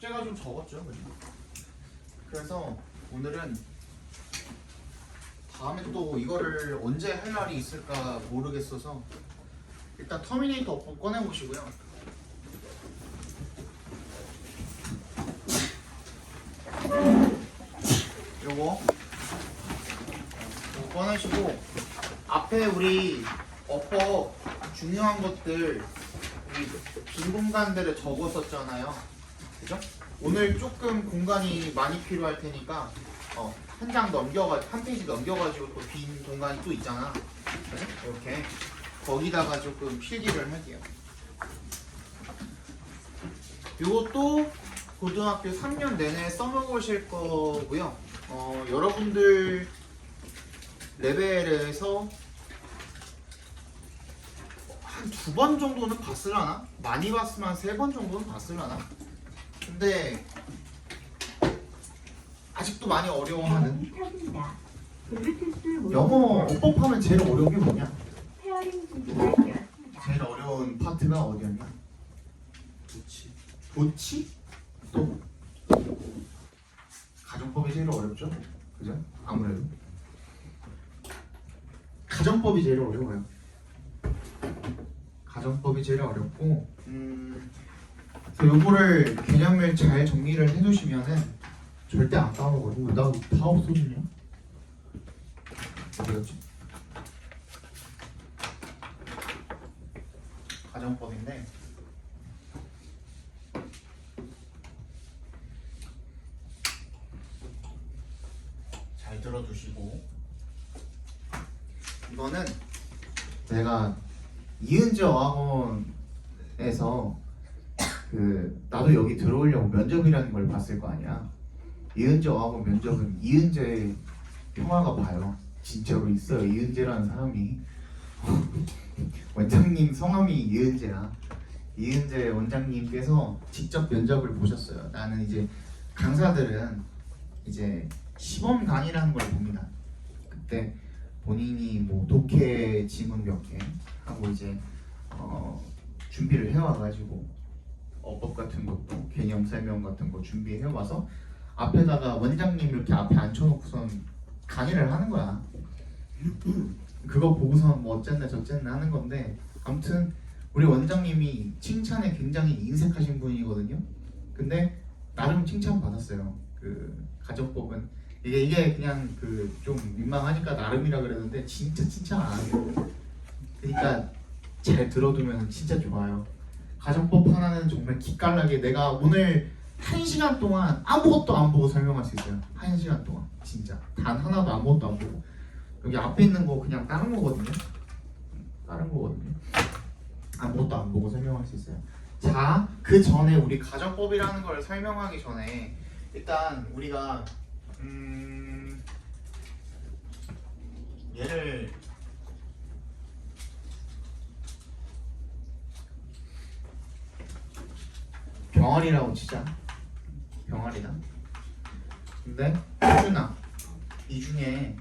숙제가 좀 적었죠. 그래서 오늘은 다음에 또 이거를 언제 할 날이 있을까 모르겠어서 일단 터미네이터 어법 꺼내보시고요. 요거 꺼내시고 앞에 우리 어법 중요한 것들 빈 공간들을 적었었잖아요. 그죠? 오늘 조금 공간이 많이 필요할 테니까 한 페이지 넘겨가지고 또 빈 공간이 또 있잖아. 그죠? 이렇게 거기다가 조금 필기를 할게요. 이것도 고등학교 3년 내내 써먹으실 거고요. 여러분들 레벨에서 한 2번 정도는 봤으려나? 많이 봤으면 한 3번 정도는 봤으려나? 근데 아직도 많이 어려워하는 영어 어법하면 제일 어려운 게 뭐냐? 제일 어려운 파트가 어디였냐? 도치? 또 가정법이 제일 어렵죠? 그죠? 아무래도 가정법이 제일 어려워요. 가정법이 제일 어렵고 그래서 요거를 개념을 잘 정리를 해두시면은 절대 안 까먹어요. 나 다 없어지냐? 어디였지? 가정법인데 잘 들어두시고 이거는 내가 이은재 어학원에서 나도 여기 들어오려고 면접이라는 걸 봤을 거 아니야. 이은재 어학원 면접은 이은재 평화가 봐요. 진짜로 있어요. 이은재라는 사람이 원장님 성함이 이은재야. 이은재 원장님께서 직접 면접을 보셨어요. 나는 이제 강사들은 이제 시범 강의라는 걸 봅니다. 그때 본인이 뭐 독해 지문 몇 개 하고 이제 준비를 해와가지고 어법 같은 것도 개념 설명 같은 거 준비해와서 앞에다가 원장님 이렇게 앞에 앉혀놓고선 강의를 하는 거야. 그거 보고선 뭐 어쨌네 저쨌네 하는 건데 아무튼 우리 원장님이 칭찬에 굉장히 인색하신 분이거든요. 근데 나름 칭찬 받았어요. 그 가정법은 이게 그냥 좀 민망하니까 나름이라 그랬는데 진짜 칭찬 안 하고 그러니까 잘 들어두면 진짜 좋아요. 가정법 하나는 정말 기깔나게 내가 오늘 1시간 동안 아무것도 안 보고 설명할 수 있어요. 1시간 동안 진짜 단 하나도 아무것도 안 보고 여기 앞에 있는 거 그냥 다른 거거든요. 아무것도 안 보고 설명할 수 있어요. 자, 그 전에 우리 가정법이라는 걸 설명하기 전에 일단 우리가 얘를 병아리라고 치자. 병아리다. 근데 효준아, 이 중에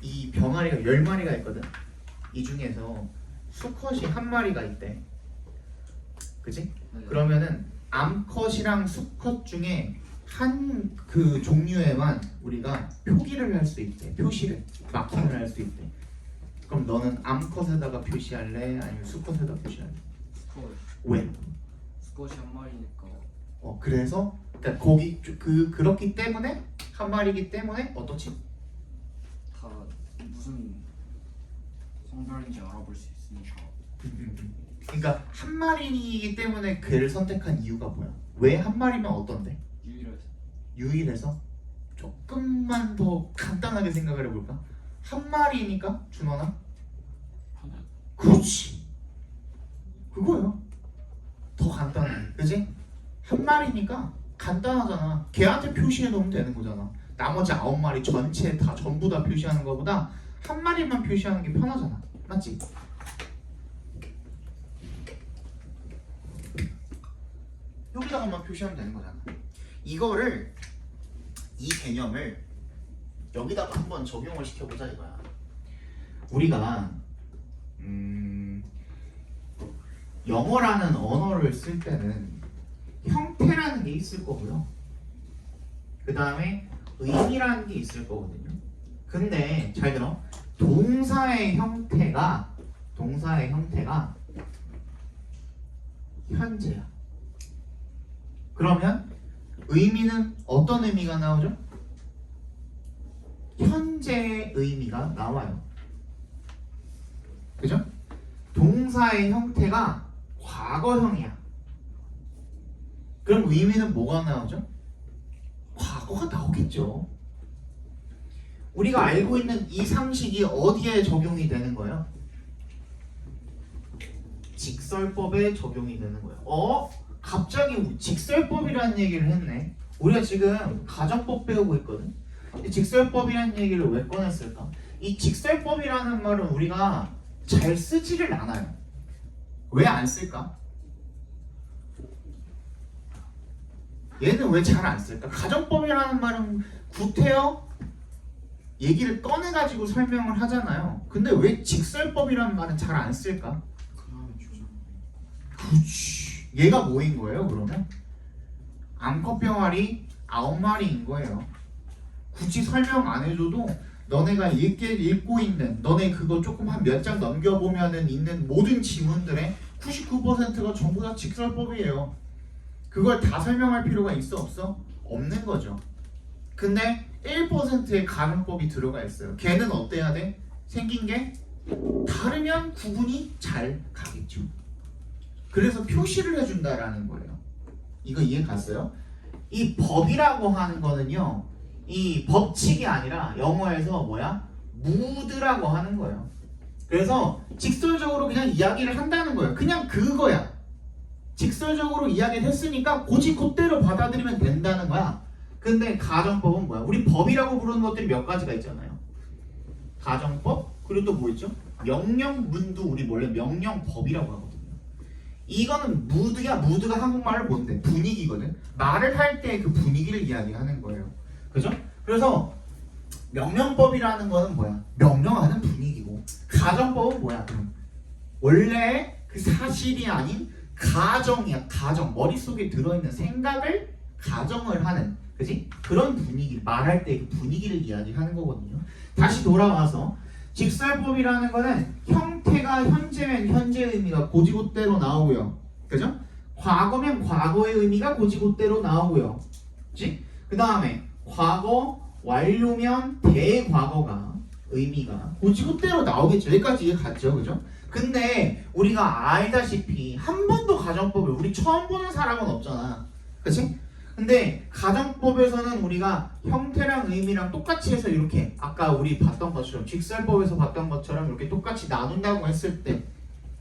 이 병아리가 10마리가 있거든. 이 중에서 수컷이 1마리가 있대. 그치? 그러면은 암컷이랑 수컷 중에 한 그 종류에만 우리가 표기를 할 수 있대. 표시를 마킹을 할 수 있대. 그럼 너는 암컷에다가 표시할래? 아니면 수컷에다 표시할래? 스쿼시. 왜? 스쿼시 한 마리니까. 그래서 그러니까 거기 그렇기 때문에 한 마리이기 때문에 어떻지? 다 무슨 성별인지 알아볼 수 있으니까. 그러니까 한 마리이기 때문에 걔를 선택한 이유가 뭐야? 왜 한 마리면 어떤데? 유일해서. 유일해서? 조금만 더 간단하게 생각을 해볼까? 한 마리니까 준원아? 그렇지. 그거예요. 더 간단해. 그지? 한 마리니까 간단하잖아. 걔한테 표시해 놓으면 되는 거잖아. 나머지 9마리 전체 다 전부 다 표시하는 것보다 한 마리만 표시하는 게 편하잖아. 맞지? 여기다가만 표시하면 되는 거잖아. 이 개념을 여기다가 한번 적용을 시켜보자 이거야. 우리가 영어라는 언어를 쓸 때는 형태라는 형태라는 게 있을 거고요. 그 다음에 의미라는 게 있을 거거든요. 근데 잘 들어. 동사의 형태가 현재야. 그러면 의미는 어떤 의미가 나오죠? 현재의 의미가 나와요. 그죠? 동사의 형태가 과거형이야. 그럼 의미는 뭐가 나오죠? 과거가 나오겠죠. 우리가 알고 있는 이 상식이 어디에 적용이 되는 거예요? 직설법에 적용이 되는 거예요. 갑자기 직설법이라는 얘기를 했네. 우리가 지금 가정법 배우고 있거든. 이 직설법이라는 얘기를 왜 꺼냈을까? 이 직설법이라는 말은 우리가 잘 쓰지를 않아요. 왜 안 쓸까? 얘는 왜 잘 안 쓸까? 가정법이라는 말은 구태여 얘기를 꺼내가지고 설명을 하잖아요. 근데 왜 직설법이라는 말은 잘 안 쓸까? 그다음에 조정. 그치. 얘가 뭐인 거예요 그러면? 암컷병아리 9마리인 거예요. 굳이 설명 안 해줘도 너네가 읽고 있는 너네 그거 조금 한 몇 장 넘겨보면은 있는 모든 지문들의 99%가 전부 다 직설법이에요. 그걸 다 설명할 필요가 있어 없어? 없는 거죠. 근데 1%의 가정법이 들어가 있어요. 걔는 어때야 돼? 생긴 게 다르면 구분이 잘 가겠죠. 그래서 표시를 해준다라는 거예요. 이거 이해 갔어요? 이 법이라고 하는 거는요, 이 법칙이 아니라 영어에서 뭐야? 무드라고 하는 거예요. 그래서 직설적으로 그냥 이야기를 한다는 거예요. 그냥 그거야. 직설적으로 이야기를 했으니까 고지 곧대로 받아들이면 된다는 거야. 근데 가정법은 뭐야? 우리 법이라고 부르는 것들이 몇 가지가 있잖아요. 가정법, 그리고 또 뭐 있죠? 명령문도 우리 원래 명령법이라고 하거든요. 이거는 무드야. 무드가 한국말로 뭔데? 분위기거든. 말을 할 때 그 분위기를 이야기하는 거예요. 그죠? 그래서 명령법이라는 거는 뭐야? 명령하는 분위기고, 가정법은 뭐야? 그럼 원래 그 사실이 아닌 가정이야. 가정. 머릿속에 들어있는 생각을 가정을 하는, 그지? 그런 분위기, 말할 때 그 분위기를 이야기하는 거거든요. 다시 돌아와서 직설법이라는 거는 형태가 현재면 현재의 의미가 고지고대로 나오고요. 그죠? 과거면 과거의 의미가 고지고대로 나오고요. 그지? 그 다음에 과거 완료면 대과거가 의미가 고지고대로 나오겠죠. 여기까지 이해 갔죠? 그죠? 근데 우리가 알다시피 한 번도 가정법을 우리 처음 보는 사람은 없잖아. 그치? 근데 가정법에서는 우리가 형태랑 의미랑 똑같이 해서 이렇게 아까 우리 봤던 것처럼 직설법에서 봤던 것처럼 이렇게 똑같이 나눈다고 했을 때,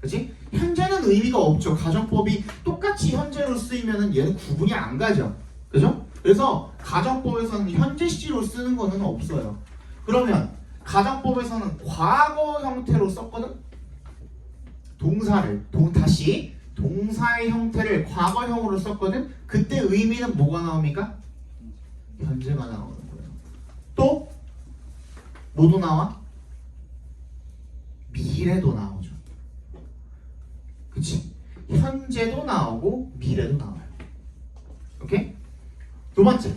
그치? 현재는 의미가 없죠. 가정법이 똑같이 현재로 쓰이면은 얘는 구분이 안 가죠. 그죠? 그래서 가정법에서는 현재 시로 쓰는 거는 없어요. 그러면 가정법에서는 과거 형태로 썼거든? 동사를 다시 동사의 형태를 과거형으로 썼거든? 그때 의미는 뭐가 나옵니까? 현재가 나오는 거예요. 또 뭐도 나와? 미래도 나오죠. 그치? 현재도 나오고 미래도 나와요. 오케이? 두 번째,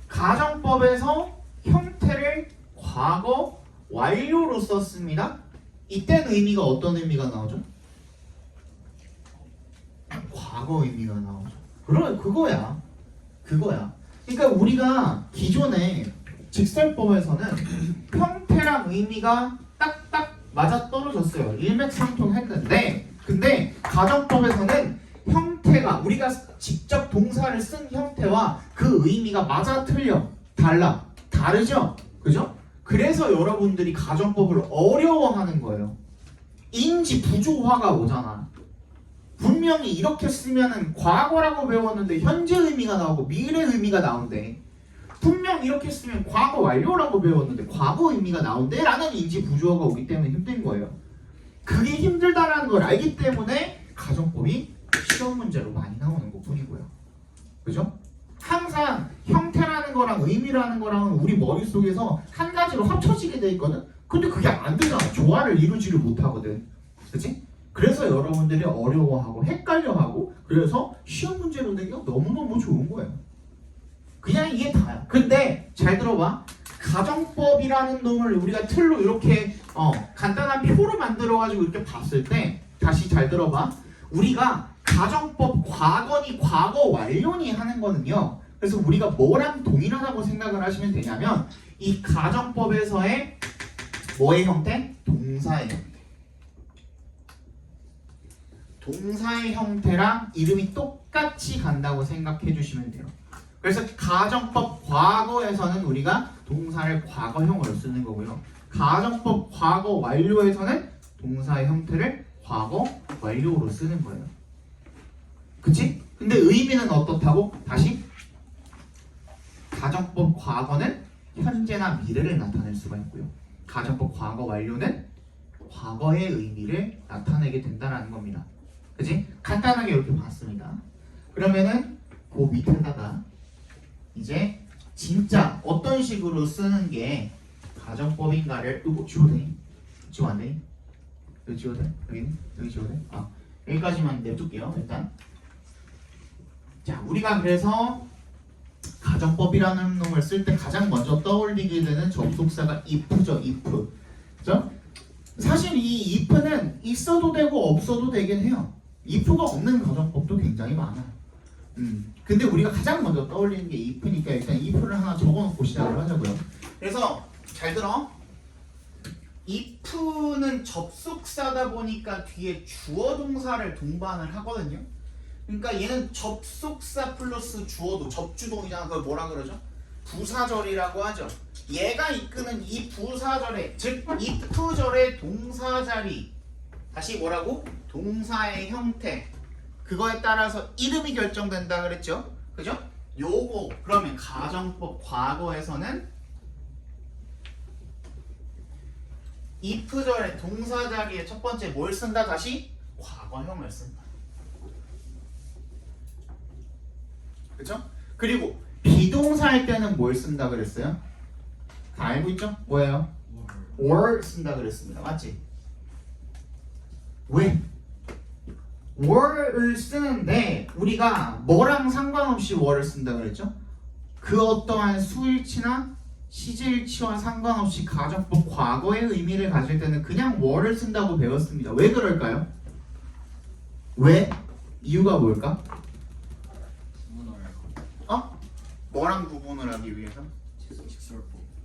가정법에서 형태를 과거 완료로 썼습니다. 이때는 의미가 어떤 의미가 나오죠? 과거 의미가 나오죠. 그거야. 그러니까 우리가 기존에 직설법에서는 형태랑 의미가 딱딱 맞아 떨어졌어요. 일맥상통했는데, 근데 가정법에서는 형태가 우리가 직접 동사를 쓴 형태와 그 의미가 맞아 틀려 다르죠? 그죠? 그래서 여러분들이 가정법을 어려워하는 거예요. 인지 부조화가 오잖아. 분명히 이렇게 쓰면은 과거라고 배웠는데 현재 의미가 나오고 미래 의미가 나온대. 분명 이렇게 쓰면 과거 완료라고 배웠는데 과거 의미가 나온대 라는 인지 부조화가 오기 때문에 힘든 거예요. 그게 힘들다라는 걸 알기 때문에 가정법이 시험 문제로 많이 나오는 것 뿐이고요. 그죠? 항상 형태라는 거랑 의미라는 거랑은 우리 머릿속에서 한 가지로 합쳐지게 돼 있거든? 근데 그게 안 되잖아. 조화를 이루지를 못하거든. 그치? 그래서 여러분들이 어려워하고 헷갈려하고 그래서 시험 문제로 내기가 너무너무 좋은 거예요. 그냥 이게 다야. 근데 잘 들어봐. 가정법이라는 놈을 우리가 틀로 이렇게 간단한 표로 만들어가지고 이렇게 봤을 때 다시 잘 들어봐. 우리가 가정법 과거니 과거 완료니 하는 거는요. 그래서 우리가 뭐랑 동일하다고 생각을 하시면 되냐면 이 가정법에서의 뭐의 형태? 동사의 형태. 동사의 형태랑 이름이 똑같이 간다고 생각해 주시면 돼요. 그래서 가정법 과거에서는 우리가 동사를 과거형으로 쓰는 거고요. 가정법 과거 완료에서는 동사의 형태를 과거 완료로 쓰는 거예요. 그치? 근데 의미는 어떻다고? 다시 가정법 과거는 현재나 미래를 나타낼 수가 있고요. 가정법 과거 완료는 과거의 의미를 나타내게 된다는 겁니다. 그치? 간단하게 이렇게 봤습니다. 그러면은 그 밑에다가 이제 진짜 어떤 식으로 쓰는 게 가정법인가를 이거 지워도 되니? 지워 안 되니? 여기 지워도 돼? 여기 지워도 돼? 여기까지만 냅둘게요. 일단 자 우리가 그래서 가정법이라는 놈을 쓸 때 가장 먼저 떠올리게 되는 접속사가 if죠. if. 그죠? 사실 이 if는 있어도 되고 없어도 되긴 해요. if가 없는 가정법도 굉장히 많아요. 근데 우리가 가장 먼저 떠올리는 게 if니까 일단 if를 하나 적어놓고 시작을 하자고요. 그래서 잘 들어. if는 접속사다 보니까 뒤에 주어 동사를 동반을 하거든요. 그러니까 얘는 접속사 플러스 주어도 접주동이잖아. 그걸 뭐라 그러죠? 부사절이라고 하죠. 얘가 이끄는 이 부사절의 즉 if절의 동사 자리 다시 뭐라고? 동사의 형태 그거에 따라서 이름이 결정된다 그랬죠? 그죠? 요거 그러면 가정법 과거에서는 if절의 동사 자리에 첫 번째 뭘 쓴다? 다시 과거형을 쓴다. 그죠? 그리고 비동사 할 때는 뭘 쓴다 그랬어요? 다 알고 있죠? 뭐예요? or 쓴다 그랬습니다. 맞지? 왜? were을 쓰는데 우리가 뭐랑 상관없이 were를 쓴다 그랬죠? 그 어떠한 수일치나 시제일치와 상관없이 가정법 과거의 의미를 가질 때는 그냥 were를 쓴다고 배웠습니다. 왜 그럴까요? 왜? 이유가 뭘까? 뭐랑 구분을 하기 위해서?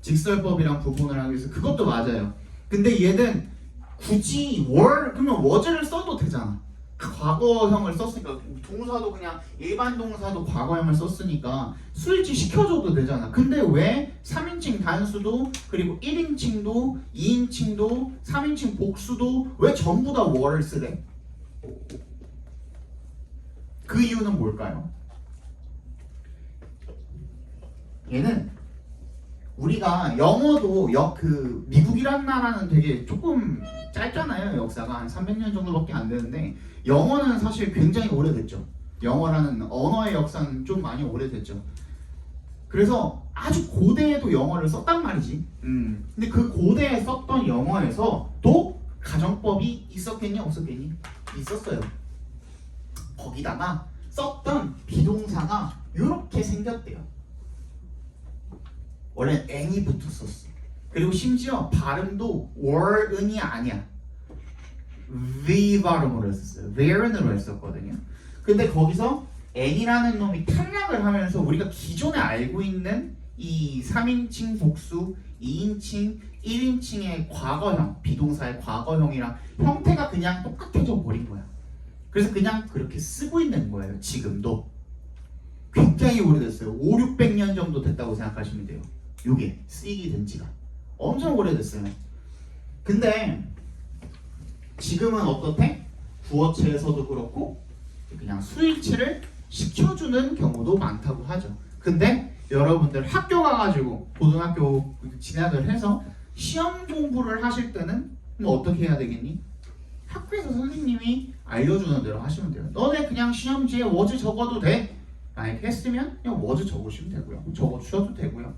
직설법이랑 구분을 하기 위해서. 그것도 맞아요. 근데 얘는 굳이 그러면 was를 써도 되잖아. 과거형을 썼으니까 동사도 그냥 일반 동사도 과거형을 썼으니까 수일치 시켜줘도 되잖아. 근데 왜 3인칭 단수도 그리고 1인칭도 2인칭도 3인칭 복수도 왜 전부 다 were를 쓰래? 그 이유는 뭘까요? 얘는 우리가 영어도 그 미국이란 나라는 되게 조금 짧잖아요. 역사가 한 300년 정도밖에 안 되는데 영어는 사실 굉장히 오래됐죠. 영어라는 언어의 역사는 좀 많이 오래됐죠. 그래서 아주 고대에도 영어를 썼단 말이지. 근데 그 고대에 썼던 영어에서 또 가정법이 있었겠니? 없었겠니? 있었어요. 거기다가 썼던 비동사가 이렇게 생겼대요. 원래 n이 붙었었어. 그리고 심지어 발음도 were은이 아니야. v 발음으로 했었어요. weren으로 했었거든요. 근데 거기서 n이라는 놈이 탈락을 하면서 우리가 기존에 알고 있는 이 3인칭 복수, 2인칭, 1인칭의 과거형, 비동사의 과거형이랑 형태가 그냥 똑같아져 버린 거야. 그래서 그냥 그렇게 쓰고 있는 거예요. 지금도. 굉장히 오래됐어요. 500~600년 정도 됐다고 생각하시면 돼요. 요게 쓰이게 된 지가 엄청 오래됐어요. 근데 지금은 어떻대? 구어체에서도 그렇고 그냥 수일치를 시켜주는 경우도 많다고 하죠. 근데 여러분들 학교 가가지고 고등학교 진학을 해서 시험 공부를 하실 때는 뭐 어떻게 해야 되겠니? 학교에서 선생님이 알려주는 대로 하시면 돼요. 너네 그냥 시험지에 워즈 적어도 돼. 만약에 했으면 그냥 워즈 적으시면 되고요. 적어주셔도 되고요.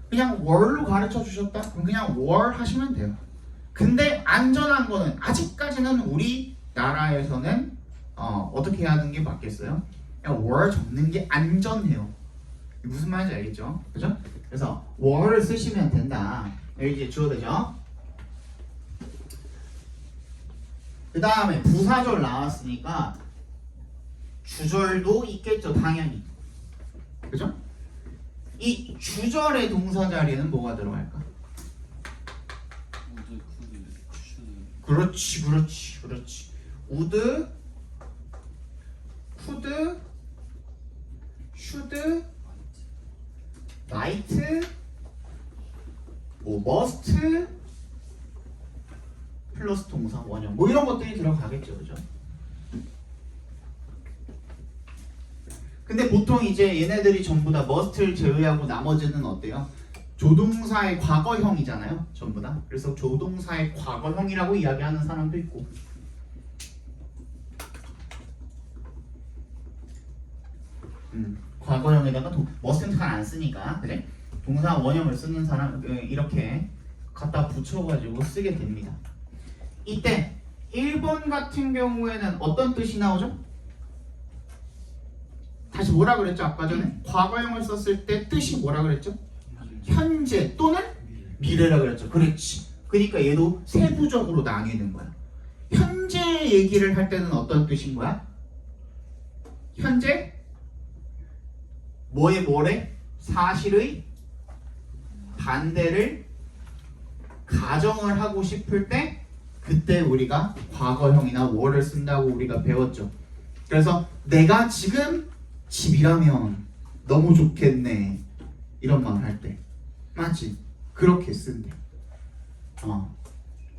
그냥 were로 가르쳐 주셨다? 그럼 그냥 were 하시면 돼요. 근데 안전한 거는 아직까지는 우리 나라에서는 어떻게 하는 게 맞겠어요? 그냥 were 적는 게 안전해요. 무슨 말인지 알겠죠? 그죠? 그래서 were를 쓰시면 된다. 여기 이제 주어 되죠? 그 다음에 부사절 나왔으니까 주절도 있겠죠, 당연히. 그죠? 이 주절의 동사 자리에는 뭐가 들어갈까? 우드, 쿠드, 슈드. 그렇지. 우드, 쿠드, 슈드, 마이트, 뭐 머스트, 플러스 동사 원형 뭐 이런 것들이 들어가겠죠, 그죠? 근데 보통 이제 얘네들이 전부 다 must를 제외하고 나머지는 어때요? 조동사의 과거형이잖아요, 전부 다. 그래서 조동사의 과거형이라고 이야기하는 사람도 있고. 과거형에다가 must는 잘 안 쓰니까, 그래? 동사 원형을 쓰는 사람 이렇게 갖다 붙여가지고 쓰게 됩니다. 이때 1번 같은 경우에는 어떤 뜻이 나오죠? 다시 뭐라 그랬죠? 아까 전에 과거형을 썼을 때 뜻이 뭐라 그랬죠? 현재 또는 미래라 그랬죠. 그렇지. 그러니까 얘도 세부적으로 나뉘는 거야. 현재 얘기를 할 때는 어떤 뜻인 거야? 현재 뭐래? 사실의 반대를 가정을 하고 싶을 때 그때 우리가 과거형이나 were를 쓴다고 우리가 배웠죠. 그래서 내가 지금 집이라면 너무 좋겠네 이런 말 할 때 맞지? 그렇게 쓴대.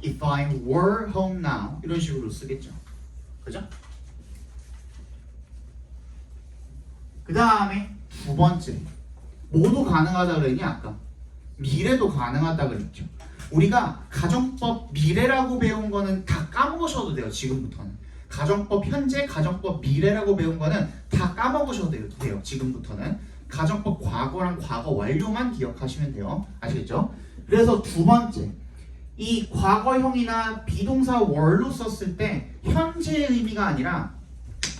If I were home now 이런 식으로 쓰겠죠. 그죠? 그 다음에 두 번째 뭐도 가능하다 그랬니 아까? 미래도 가능하다 그랬죠. 우리가 가정법 미래라고 배운 거는 다 까먹으셔도 돼요. 지금부터는 가정법 현재, 가정법 미래라고 배운 거는 다 까먹으셔도 돼요. 지금부터는 가정법 과거랑 과거 완료만 기억하시면 돼요. 아시겠죠? 그래서 두 번째 이 과거형이나 비동사 were로 썼을 때 현재의 의미가 아니라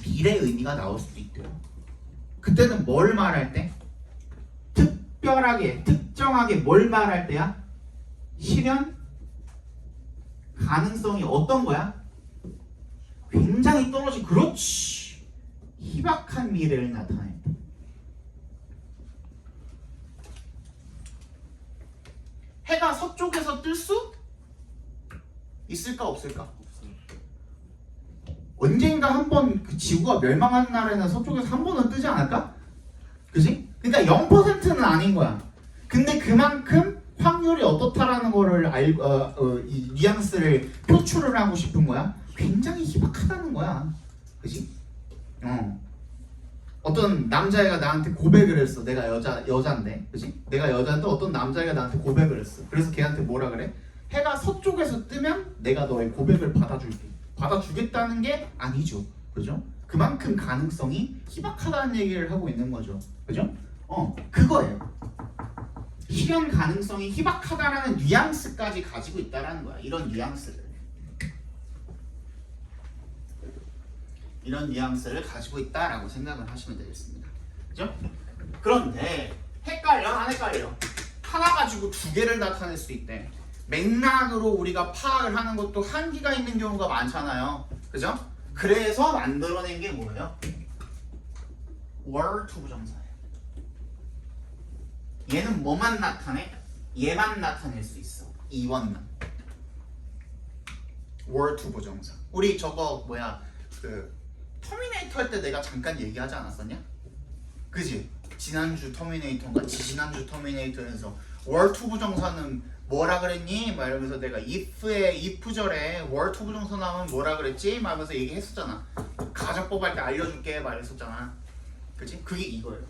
미래의 의미가 나올 수도 있대요. 그때는 뭘 말할 때? 특별하게, 특정하게 뭘 말할 때야? 실현 가능성이 어떤 거야? 굉장히 떨어진, 그렇지, 희박한 미래를 나타낸다. 해가 서쪽에서 뜰 수 있을까 없을까? 언젠가 한번 그 지구가 멸망하는 날에는 서쪽에서 한 번은 뜨지 않을까? 그지? 그러니까 0%는 아닌 거야. 근데 그만큼 확률이 어떻다라는 거를 이 뉘앙스를 표출을 하고 싶은 거야. 굉장히 희박하다는 거야. 그지? 어떤 남자애가 나한테 고백을 했어. 내가 여잔데, 그지? 내가 여잔데 어떤 남자애가 나한테 고백을 했어. 그래서 걔한테 뭐라 그래? 해가 서쪽에서 뜨면 내가 너의 고백을 받아줄게. 받아주겠다는 게 아니죠. 그죠? 그만큼 가능성이 희박하다는 얘기를 하고 있는 거죠. 그죠? 그거예요. 실현 가능성이 희박하다라는 뉘앙스까지 가지고 있다라는 거야. 이런 뉘앙스를. 이런 뉘앙스를 가지고 있다라고 생각을 하시면 되겠습니다. 그죠? 그런데 헷갈려? 안 헷갈려? 하나 가지고 두 개를 나타낼 수 있대. 맥락으로 우리가 파악을 하는 것도 한계가 있는 경우가 많잖아요. 그죠? 그래서 만들어낸 게 뭐예요? were to 부정사예요. 얘는 뭐만 나타내? 얘만 나타낼 수 있어. 이원만. were to 부정사. 우리 저거 그 터미네이터 할 때 내가 잠깐 얘기하지 않았었냐? 그지? 지난주 터미네이터인가 지지난주 터미네이터에서 were to 부정사는 뭐라 그랬니? 막 이러면서 내가 if절에 were to 부정사 나오면 뭐라 그랬지? 막 하면서 얘기했었잖아. 가정법 할 때 알려줄게 막 이랬었잖아. 그치? 그게 이거예요.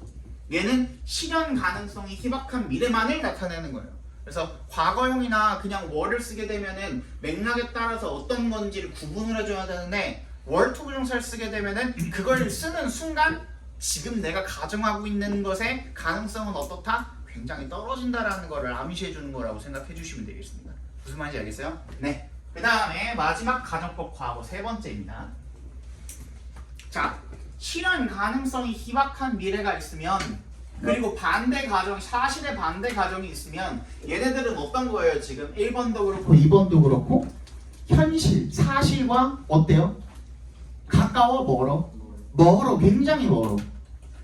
얘는 실현 가능성이 희박한 미래만을 나타내는 거예요. 그래서 과거형이나 그냥 were를 쓰게 되면은 맥락에 따라서 어떤 건지를 구분을 해줘야 되는데 were to 부정사를 쓰게 되면은 그걸 쓰는 순간 지금 내가 가정하고 있는 것의 가능성은 어떻다? 굉장히 떨어진다라는 거를 암시해 주는 거라고 생각해 주시면 되겠습니다. 무슨 말인지 알겠어요? 네. 그 다음에 마지막 가정법 과거 세 번째입니다. 자, 실현 가능성이 희박한 미래가 있으면 그리고 반대 가정, 사실의 반대 가정이 있으면 얘네들은 어떤 거예요? 지금 1번도 그렇고 2번도 그렇고 현실, 사실과 어때요? 가까워, 멀어, 굉장히 멀어.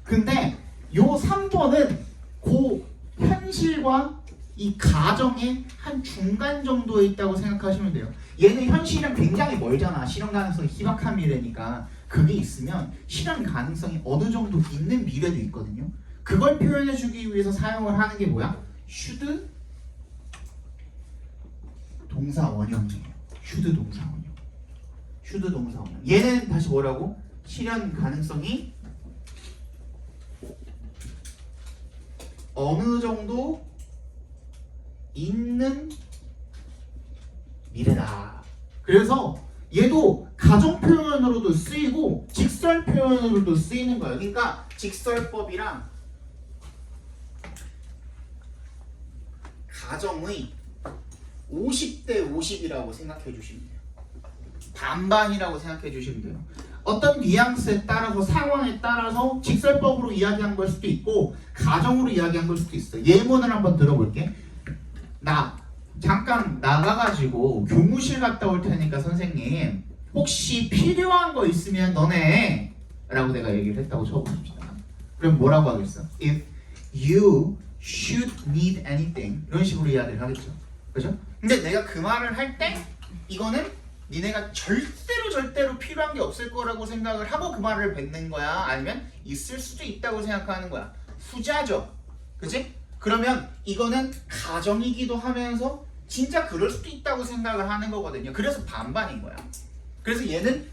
근데 요 3번은 그 현실과 이 가정의 한 중간 정도에 있다고 생각하시면 돼요. 얘는 현실은 굉장히 멀잖아. 실현 가능성이 희박한 미래니까. 그게 있으면 실현 가능성이 어느 정도 있는 미래도 있거든요. 그걸 표현해주기 위해서 사용을 하는 게 뭐야? should 동사 원형이에요. should 동사 원형. should 동사 원형. 얘는 다시 뭐라고? 실현 가능성이 어느 정도 있는 미래다. 그래서 얘도 가정 표현으로도 쓰이고 직설 표현으로도 쓰이는 거예요. 그러니까 직설법이랑 가정의 50대 50이라고 생각해 주시면 돼요. 반반이라고 생각해 주시면 돼요. 어떤 뉘앙스에 따라서 상황에 따라서 직설법으로 이야기한 걸 수도 있고 가정으로 이야기한 걸 수도 있어요. 예문을 한번 들어볼게. 나 잠깐 나가가지고 교무실 갔다 올 테니까 선생님 혹시 필요한 거 있으면 너네 라고 내가 얘기를 했다고 쳐보십시다. 그럼 뭐라고 하겠어? If you should need anything 이런 식으로 이야기를 하겠죠. 그죠? 근데 내가 그 말을 할 때 이거는 니네가 절대로 필요한 게 없을 거라고 생각을 하고 그 말을 뱉는 거야? 아니면 있을 수도 있다고 생각하는 거야? 후자죠. 그치? 그러면 이거는 가정이기도 하면서 진짜 그럴 수도 있다고 생각을 하는 거거든요. 그래서 반반인 거야. 그래서 얘는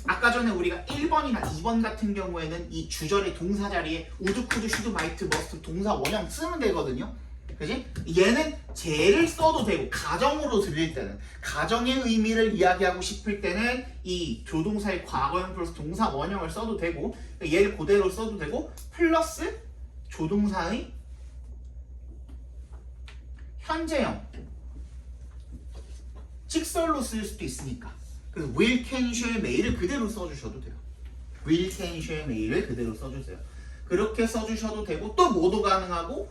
아까 전에 우리가 1번이나 2번 같은 경우에는 이 주절의 동사 자리에 would, could, should, might, must 동사 원형 쓰면 되거든요. 그지? 얘는 쟤를 써도 되고 가정으로 들릴 때는 가정의 의미를 이야기하고 싶을 때는 이 조동사의 과거형 플러스 동사 원형을 써도 되고 얘를 그대로 써도 되고 플러스 조동사의 현재형 직설로 쓸 수도 있으니까 그래서 will, can, shall, may를 그대로 써주셔도 돼요. will, can, shall, may를 그대로 써주세요. 그렇게 써주셔도 되고 또 모두 가능하고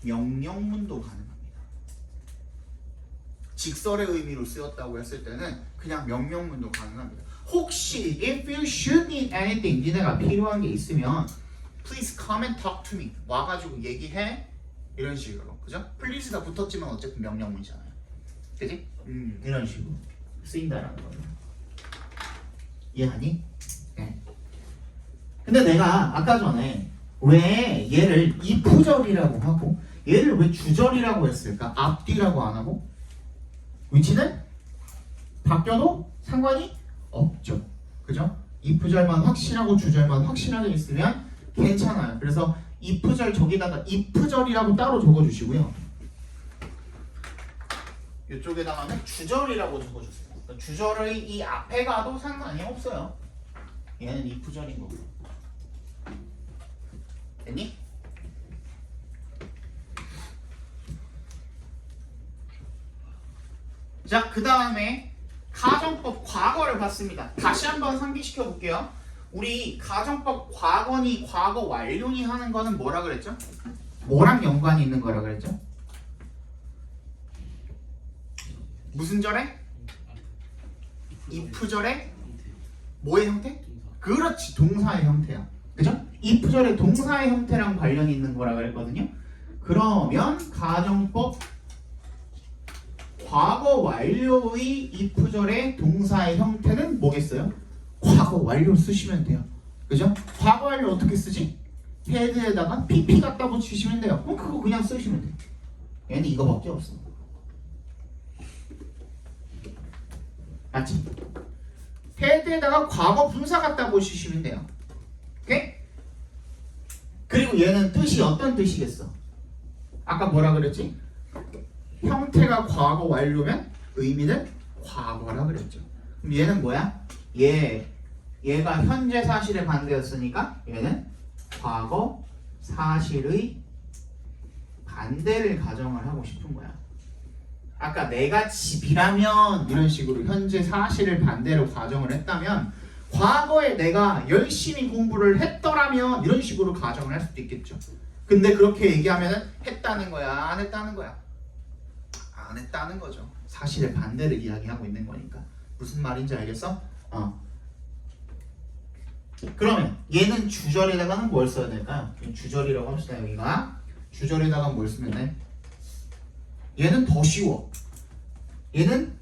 명령문도 가능합니다. 직설의 의미로 쓰였다고 했을 때는 그냥 명령문도 가능합니다. 혹시 if you should need anything 니네가 필요한 게 있으면 please come and talk to me 와가지고 얘기해 이런 식으로 그죠? please가 붙었지만 어쨌든 명령문이잖아요. 그지? 이런 식으로 쓰인다라는 거예요. 이해하니? 네. 근데 내가 아까 전에 왜 얘를 if절이라고 하고 얘를 왜 주절이라고 했을까? 앞뒤라고 안 하고 위치는 바뀌어도 상관이 없죠. 그죠? if절만 확실하고 주절만 확실하게 있으면 괜찮아요. 그래서 if절 저기다가 if절이라고 따로 적어주시고요. 이쪽에다가는 주절이라고 적어주세요. 주절의 이 앞에 가도 상관이 없어요. 얘는 if절인 거고. 됐니? 자, 그 다음에 가정법 과거를 봤습니다. 다시 한번 상기시켜 볼게요. 우리 가정법 과거니 과거 완료니 하는 거는 뭐라 그랬죠? 뭐랑 연관이 있는 거라 그랬죠? 무슨 절에? if절에? 뭐의 형태? 그렇지, 동사의 형태야. 그죠? if절의 동사의 형태랑 관련이 있는 거라 그랬거든요. 그러면 가정법 과거 완료의 if절의 동사의 형태는 뭐겠어요? 과거 완료 쓰시면 돼요. 그죠? 과거 완료 어떻게 쓰지? 헤드에다가 pp 갖다 붙이시면 돼요. 그럼 그거 그냥 쓰시면 돼요. 얘는 이거밖에 없어. 맞지? 헤드에다가 과거 분사 갖다 붙이시면 돼요. 오케이? 그리고 얘는 뜻이 어떤 뜻이겠어? 아까 뭐라 그랬지? 형태가 과거 완료면 의미는 과거라 그랬죠. 그럼 얘는 뭐야? 얘가 현재 사실의 반대였으니까 얘는 과거 사실의 반대를 가정을 하고 싶은 거야. 아까 내가 집이라면 이런 식으로 현재 사실을 반대로 가정을 했다면 과거에 내가 열심히 공부를 했더라면 이런 식으로 가정을 할 수도 있겠죠. 근데 그렇게 얘기하면은 했다는 거야, 안 했다는 거야? 안 했다는 거죠. 사실의 반대를 이야기하고 있는 거니까. 무슨 말인지 알겠어? 그러면 얘는 주절에다가는 뭘 써야 될까요? 주절이라고 합시다. 여기가 주절에다가 뭘 쓰면 돼? 얘는 더 쉬워. 얘는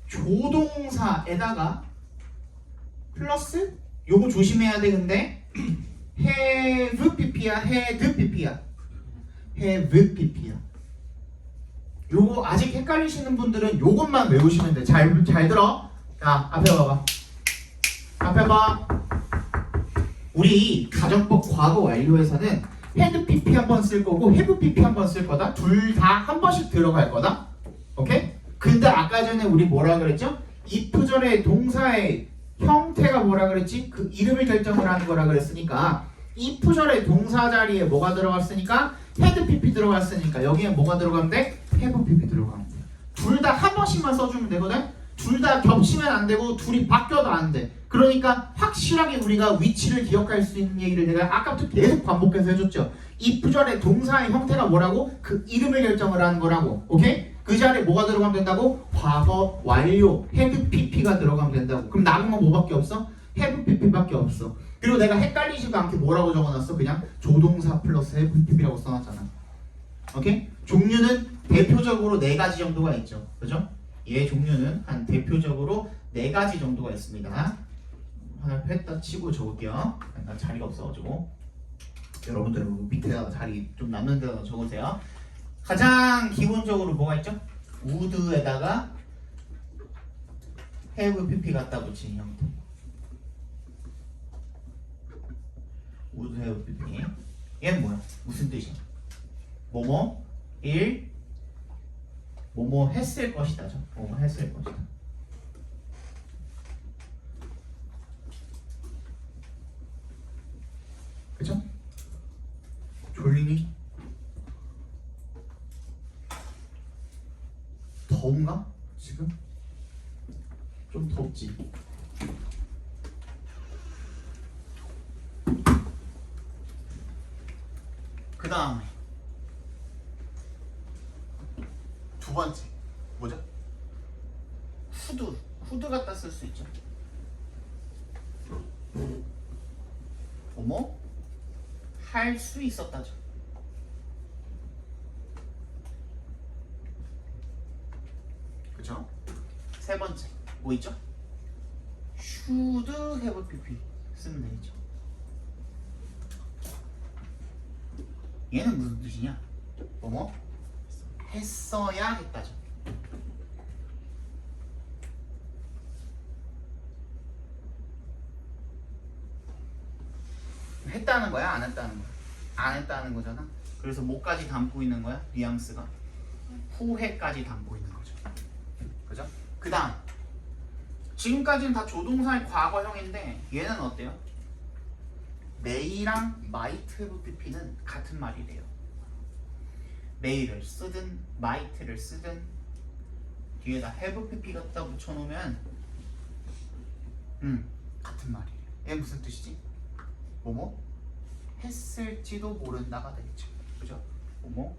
조동사에다가 플러스 요거 조심해야 돼. 근데 have pp야 had pp야 have pp야. 요거 아직 헷갈리시는 분들은 요것만 외우시면 돼. 잘 들어. 자, 앞에 봐봐. 앞에 봐. 우리 가정법 과거 완료에서는 had pp 한 번 쓸 거고 have pp 한 번 쓸 거다. 둘 다 한 번씩 들어갈 거다. 오케이? 근데 아까 전에 우리 뭐라 그랬죠? if절의 동사의 형태가 뭐라 그랬지? 그 이름을 결정을 하는 거라 그랬으니까 if절의 동사 자리에 뭐가 들어갔으니까 had pp 들어갔으니까 여기에 뭐가 들어가면 돼? have pp 들어가면 돼. 둘 다 한 번씩만 써주면 되거든? 둘 다 겹치면 안 되고 둘이 바뀌어도 안 돼. 그러니까 확실하게 우리가 위치를 기억할 수 있는 얘기를 내가 아까부터 계속 반복해서 해줬죠. if절의 동사의 형태가 뭐라고? 그 이름을 결정을 하는 거라고. 오케이? 그 자리에 뭐가 들어가면 된다고? 과거 완료 have pp가 들어가면 된다고. 그럼 남은 건 뭐밖에 없어? have pp밖에 없어. 그리고 내가 헷갈리지도 않게 뭐라고 적어놨어? 그냥 조동사 플러스 have pp라고 써놨잖아. 오케이? 종류는 대표적으로 4가지 정도가 있죠. 그죠? 얘 종류는 한 대표적으로 4가지 정도가 있습니다. 하나 뺐다 치고 적을게요. 나 자리가 없어가지고 여러분들은 밑에다가 자리 좀 남는 데다가 적으세요. 가장 기본적으로 뭐가 있죠? would에다가 have pp 갖다 붙이는 형태. would have pp. 얘는 뭐야? 무슨 뜻이야? 뭐뭐 1 뭐뭐 했을 것이다죠. 뭐뭐 했을 것이다. 그죠? 졸리니? 더운가? 지금? 좀 덥지? 그 다음에 두 번째 뭐죠? 후드 갖다 쓸 수 있죠. 뭐뭐 할 수 있었다죠. 그죠? 세 번째 뭐 있죠? should have pp 쓰면 되겠죠. 얘는 무슨 뜻이냐? 뭐뭐 했어야 했다죠. 했다는 거야? 안 했다는 거야? 안 했다는 거잖아. 그래서 뭐까지 담고 있는 거야? 뉘앙스가 후회까지 담고 있는 거죠. 그죠? 그 다음 지금까지는 다 조동사의 과거형인데 얘는 어때요? may랑 might have pp는 같은 말이래요. may를 쓰든 might를 쓰든 뒤에다 have pp 갖다 붙여놓으면 같은 말이에요. 얘 무슨 뜻이지? 뭐뭐 했을지도 모른다가 되겠죠. 그죠? 뭐뭐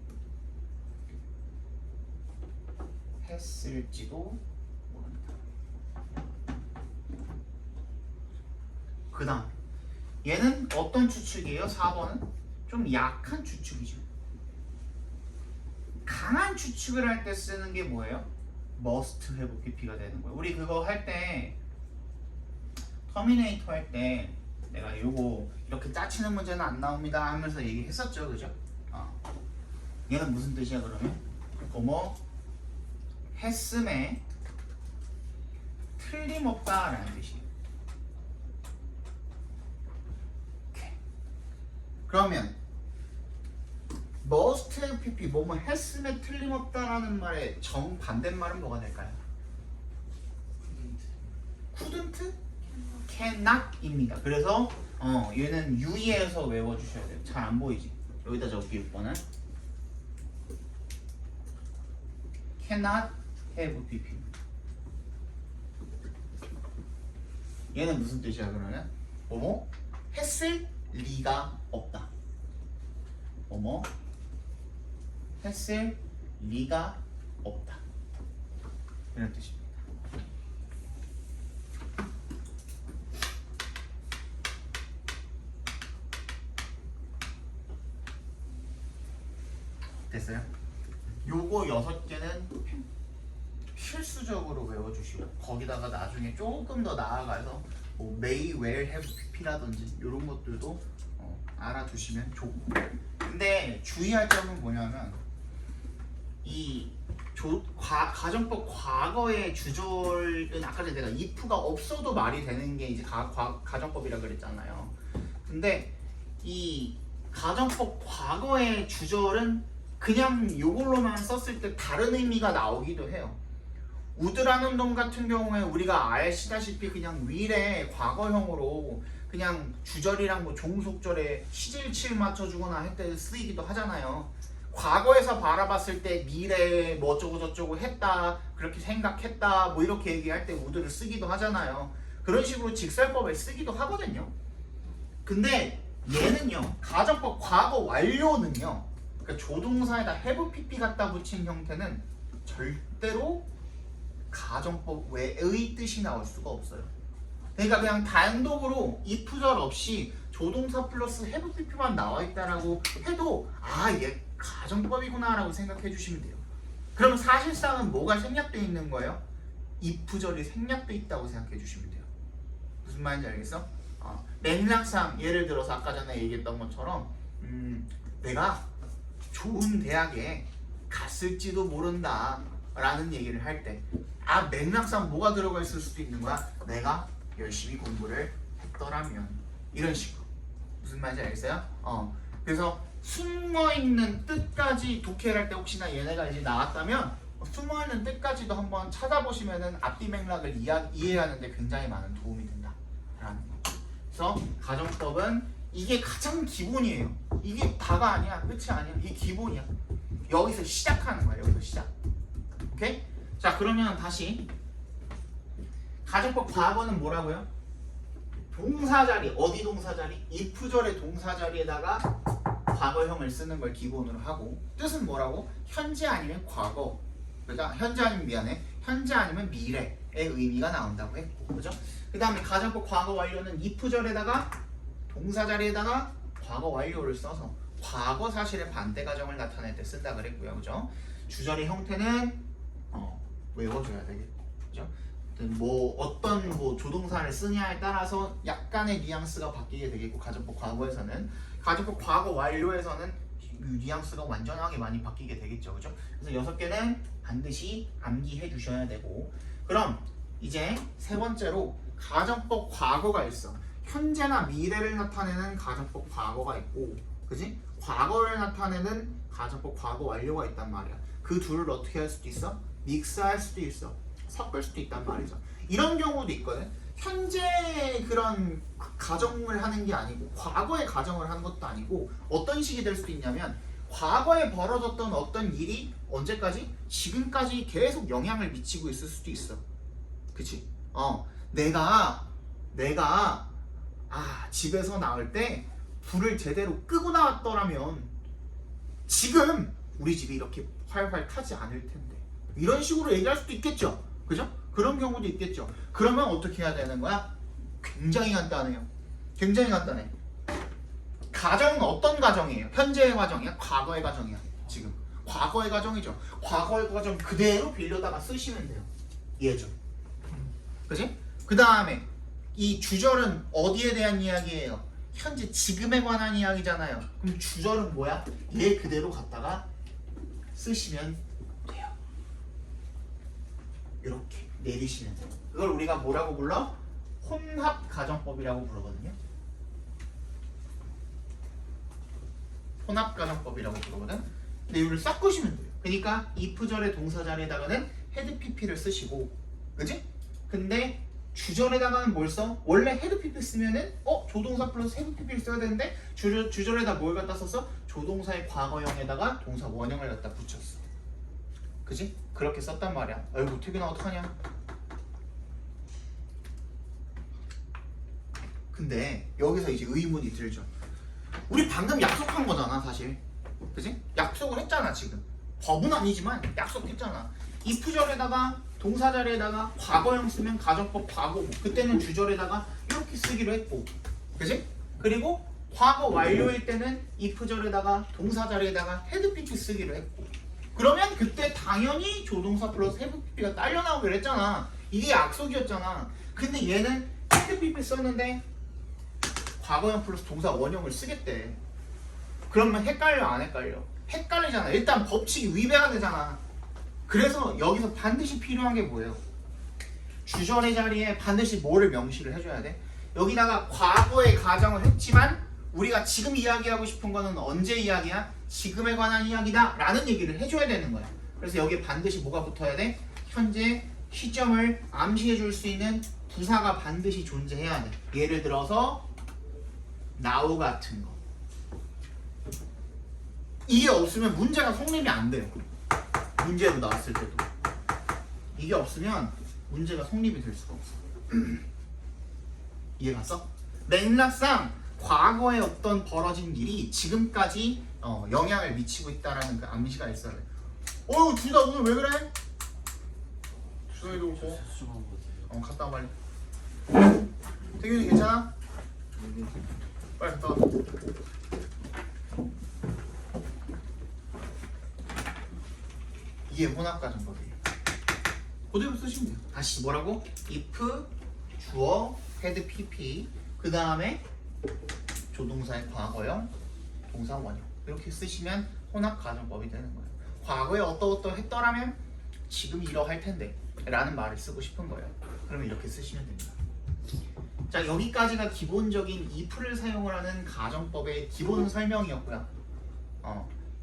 했을지도 모른다. 그 다음 얘는 어떤 추측이에요? 4번은 좀 약한 추측이죠. 강한 추측을 할 때 쓰는 게 뭐예요? must have pp가 되는 거예요. 우리 그거 할 때 터미네이터 할 때 내가 요거 이렇게 짜치는 문제는 안 나옵니다 하면서 얘기했었죠. 그죠? 얘는 무슨 뜻이야 그러면? 뭐뭐 했음에 틀림없다 라는 뜻이에요. 오케이. 그러면 must have pp 뭐뭐 했음에 틀림없다라는 말의 정반대말은 뭐가 될까요? couldn't? cannot입니다. 그래서 얘는 유의해서 외워주셔야 돼요. 잘 안 보이지? 여기다 적을게요. 6번은 cannot have pp. 얘는 무슨 뜻이야 그러면? 뭐뭐 했을 리가 없다. 뭐뭐 했을 리가 없다. 이런 뜻입니다. 됐어요? 요거 6개는 필수적으로 외워주시고 거기다가 나중에 조금 더 나아가서 뭐 may, where, have, pp라든지 이런 것들도 알아두시면 좋고. 근데 주의할 점은 뭐냐면 이 가정법 과거의 주절은 아까 전에 내가 if가 없어도 말이 되는 게 이제 가정법이라 그랬잖아요. 근데 이 가정법 과거의 주절은 그냥 요걸로만 썼을 때 다른 의미가 나오기도 해요. would라는 동 같은 경우에 우리가 아시다시피 그냥 will에 과거형으로 그냥 주절이랑 뭐 종속절에 시제일치를 맞춰주거나 할 때 쓰이기도 하잖아요. 과거에서 바라봤을 때 미래에 뭐 어쩌고 저쩌고 했다, 그렇게 생각했다, 뭐 이렇게 얘기할 때 would를 쓰기도 하잖아요. 그런 식으로 직설법에 쓰기도 하거든요. 근데 얘는요, 가정법 과거 완료는요, 그러니까 조동사에다 have pp 갖다 붙인 형태는 절대로 가정법 외의 뜻이 나올 수가 없어요. 그러니까 그냥 단독으로 if절 없이 조동사 플러스 have pp만 나와 있다라고 해도 얘 가정법이구나 라고 생각해 주시면 돼요. 그럼 사실상은 뭐가 생략되어 있는 거예요? if절이 생략되어 있다고 생각해 주시면 돼요. 무슨 말인지 알겠어? 맥락상 예를 들어서 아까 전에 얘기했던 것처럼 내가 좋은 대학에 갔을지도 모른다 라는 얘기를 할 때 맥락상 뭐가 들어가 있을 수도 있는 거야? 내가 열심히 공부를 했더라면, 이런 식으로. 무슨 말인지 알겠어요? 그래서 숨어있는 뜻까지 독해를 할 때 혹시나 얘네가 이제 나왔다면 숨어있는 뜻까지도 한번 찾아보시면은 앞뒤 맥락을 이해하는 데 굉장히 많은 도움이 된다라는 거. 그래서 가정법은 이게 가장 기본이에요. 이게 다가 아니야, 끝이 아니야. 이게 기본이야. 여기서 시작하는 거야. 여기서 시작. 오케이? 자, 그러면 다시 가정법 과거는 뭐라고요? 동사 자리, 어디 동사 자리? if절의 동사 자리에다가 과거형을 쓰는 걸 기본으로 하고, 뜻은 뭐라고? 현재 아니면 과거, 그러니까 현재 아니면 미래의 의미가 나온다고 했고, 그죠? 그 다음에 가정법 과거 완료는 if절에다가 동사 자리에다가 과거 완료를 써서 과거 사실의 반대 가정을 나타낼 때 쓴다 그랬고요, 그죠? 주절의 형태는 외워줘야 되겠고, 그죠? 뭐 어떤 뭐 조동사를 쓰냐에 따라서 약간의 뉘앙스가 바뀌게 되겠고, 가정법 과거에서는, 가정법 과거 완료에서는 뉘앙스가 완전하게 많이 바뀌게 되겠죠, 그죠? 그래서 6개는 반드시 암기해 주셔야 되고, 그럼 이제 세 번째로 가정법 과거가 있어. 현재나 미래를 나타내는 가정법 과거가 있고, 그지? 과거를 나타내는 가정법 과거 완료가 있단 말이야. 그 둘을 어떻게 할 수도 있어? 믹스할 수도 있어. 섞을 수도 있단 말이죠. 이런 경우도 있거든. 현재 그런 가정을 하는 게 아니고 과거의 가정을 하는 것도 아니고 어떤 식이 될 수도 있냐면, 과거에 벌어졌던 어떤 일이 언제까지? 지금까지 계속 영향을 미치고 있을 수도 있어. 그치? 내가 집에서 나올 때 불을 제대로 끄고 나왔더라면 지금 우리 집이 이렇게 활활 타지 않을 텐데, 이런 식으로 얘기할 수도 있겠죠, 그죠? 그런 경우도 있겠죠. 그러면 어떻게 해야 되는 거야? 굉장히 간단해요. 굉장히 간단해. 가정은 어떤 가정이에요? 현재의 가정이야? 과거의 가정이야? 지금 과거의 가정이죠. 과거의 가정 그대로 빌려다가 쓰시면 돼요. 예전, 그지? 그 다음에 이 주절은 어디에 대한 이야기예요? 현재 지금에 관한 이야기잖아요. 그럼 주절은 뭐야? 얘 그대로 갖다가 쓰시면 돼요. 이렇게 내리시면 돼요. 그걸 우리가 뭐라고 불러? 혼합 가정법이라고 부르거든요. 혼합 가정법이라고 부르거든. 근데 이걸 섞으시면 돼요. 그러니까 if절의 동사 자리에다가는 had pp를 쓰시고, 그지? 근데 주절에다가는 뭘 써? 원래 had pp 쓰면은 조동사 플러스 have pp를 써야 되는데 주절에다 뭘 갖다 썼어? 조동사의 과거형에다가 동사 원형을 갖다 붙였어. 그지? 그렇게 썼단 말이야. 아이고 태균아 어떡하냐? 근데 여기서 이제 의문이 들죠. 우리 방금 약속한 거잖아 사실. 그지? 약속을 했잖아 지금. 법은 아니지만 약속했잖아. if절에다가 동사절에다가 과거형 쓰면 가정법 과거고, 그때는 주절에다가 이렇게 쓰기로 했고, 그지? 그리고 과거 완료일 때는 if절에다가 동사절에다가 헤드 PP 쓰기로 했고, 그러면 그때 당연히 조동사 플러스 헤드 PP가 딸려 나오기로 했잖아. 이게 약속이었잖아. 근데 얘는 헤드 PP 썼는데 과거형 플러스 동사 원형을 쓰겠대. 그러면 헷갈려 안 헷갈려? 헷갈리잖아. 일단 법칙이 위배가 되잖아. 그래서 여기서 반드시 필요한 게 뭐예요? 주절의 자리에 반드시 뭐를 명시를 해줘야 돼? 여기다가 과거의 가정을 했지만 우리가 지금 이야기하고 싶은 거는 언제 이야기야? 지금에 관한 이야기다 라는 얘기를 해줘야 되는 거야. 그래서 여기에 반드시 뭐가 붙어야 돼? 현재 시점을 암시해 줄 수 있는 부사가 반드시 존재해야 돼. 예를 들어서 now 같은 거. 이게 없으면 문제가 성립이 안 돼요. 문제로 나왔을 때도 이게 없으면 문제가 성립이 될 수가 없어. 이해 갔어? 맥락상 과거에 어떤 벌어진 일이 지금까지 영향을 미치고 있다라는 그 암시가 있어야 돼. 둘 다 오늘 왜 그래? 주성이도 오고. 수줍은 것 같아요. 갔다 와 빨리. 태균이 괜찮아? 빨리 갔다 와. 이게 혼합가정법이에요. 그대로 쓰시면 돼요. 다시 뭐라고? if 주어 had pp 그 다음에 조동사의 과거형 동사 원형 이렇게 쓰시면 혼합가정법이 되는 거예요. 과거에 어떠했더라면 지금 이러할 텐데 라는 말을 쓰고 싶은 거예요. 그러면 이렇게 쓰시면 됩니다. 자, 여기까지가 기본적인 if를 사용을 하는 가정법의 기본 설명이었고요.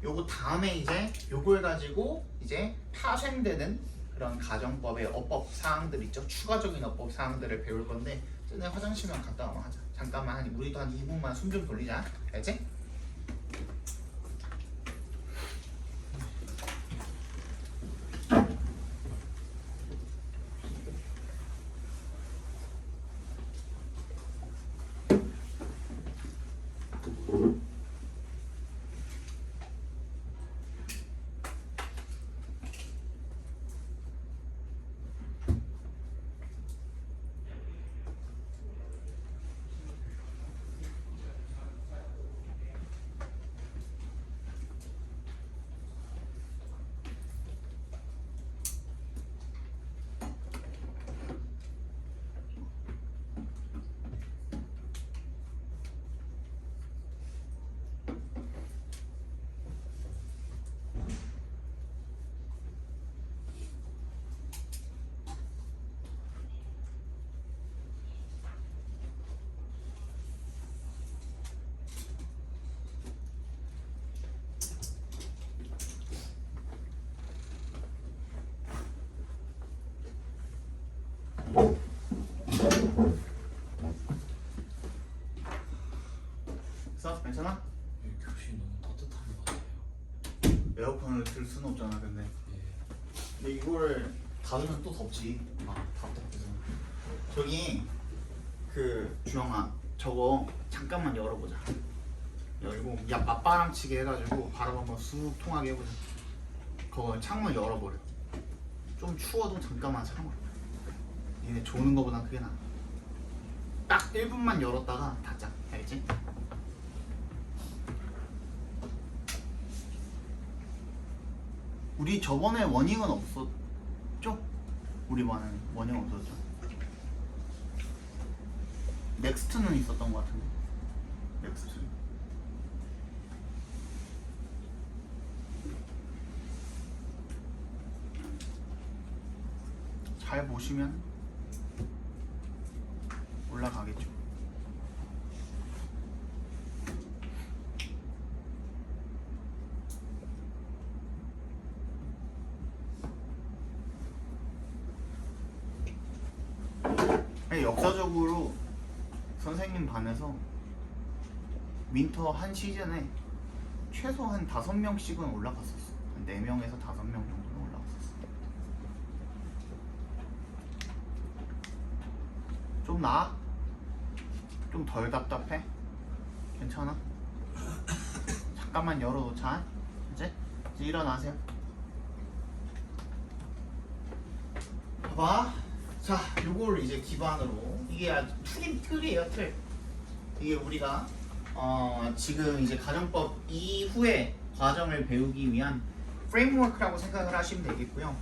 요거 다음에 이제 요걸 가지고 이제 파생되는 그런 가정법의 어법 사항들 있죠. 추가적인 어법 사항들을 배울 건데 전에 화장실만 갔다 오면 하자. 잠깐만 우리도 한 2분만 숨 좀 돌리자. 알지? 그래서 괜찮아? 교실이 너무 따뜻한 것 같아요. 에어컨을 틀 수는 없잖아. 근데 예. 이거를 닫으면 또 덥지. 답답해서. 저기 주영아 저거 잠깐만 열어보자. 열고 맞바람치게 해가지고 바람 한번 쑥 통하게 해보자. 그거 창문 열어버려. 좀 추워도 잠깐만 참아. 얘네 조는 거보단 그게 나아. 딱 1분만 열었다가 닫자. 알겠지? 우리 저번에 워닝은 없었죠? 우리 반은 워닝 없었죠? 넥스트는 있었던 것 같은데. 넥스트 잘 보시면 올라가겠죠. 역사적으로 선생님 반에서 윈터 한 시즌에 최소 한 5명씩은 올라갔었어. 한 4명에서 5명 정도는 올라갔었어. 좀 나아? 좀 덜 답답해? 괜찮아? 잠깐만 열어놓자. 이제 일어나세요. 봐봐. 자, 요걸 이제 기반으로 이게 아주 틀이에요, 틀. 이게 우리가 지금 이제 가정법 이후에 과정을 배우기 위한 프레임워크라고 생각을 하시면 되겠고요.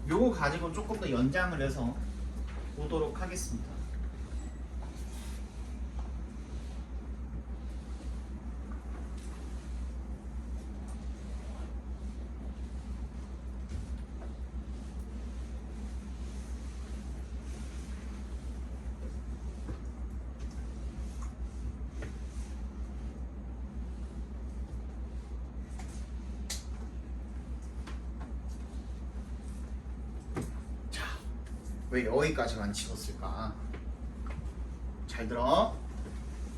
요거 가지고 조금 더 연장을 해서 보도록 하겠습니다. 왜 여기까지만 찍었을까? 잘 들어.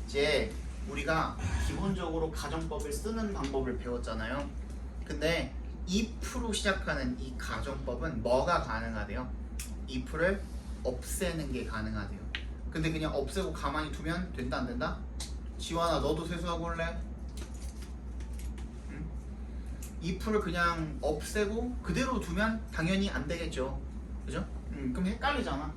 이제 우리가 기본적으로 가정법을 쓰는 방법을 배웠잖아요. 근데 if로 시작하는 이 가정법은 뭐가 가능하대요? if를 없애는 게 가능하대요. 근데 그냥 없애고 가만히 두면 된다 안 된다? 지환아 너도 세수하고 올래? 응? if를 그냥 없애고 그대로 두면 당연히 안 되겠죠. 그죠? 그럼 헷갈리잖아.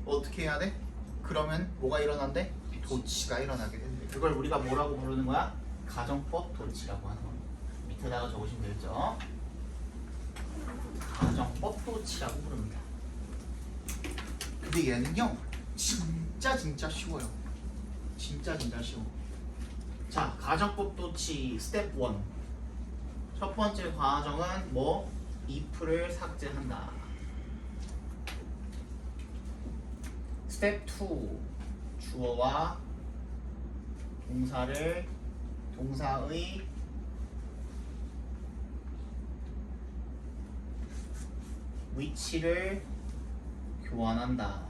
어떻게 해야 돼? 그러면 뭐가 일어난대? 도치가 일어나게 된대. 그걸 우리가 뭐라고 부르는 거야? 가정법 도치라고 하는 겁니다. 밑에다가 적으시면 되겠죠? 가정법 도치라고 부릅니다. 근데 얘는요 진짜 쉬워요. 진짜 쉬워. 자, 가정법 도치 스텝 1. 첫 번째 과정은 뭐? if를 삭제한다. 스텝 2. 주어와 동사의 위치를 교환한다.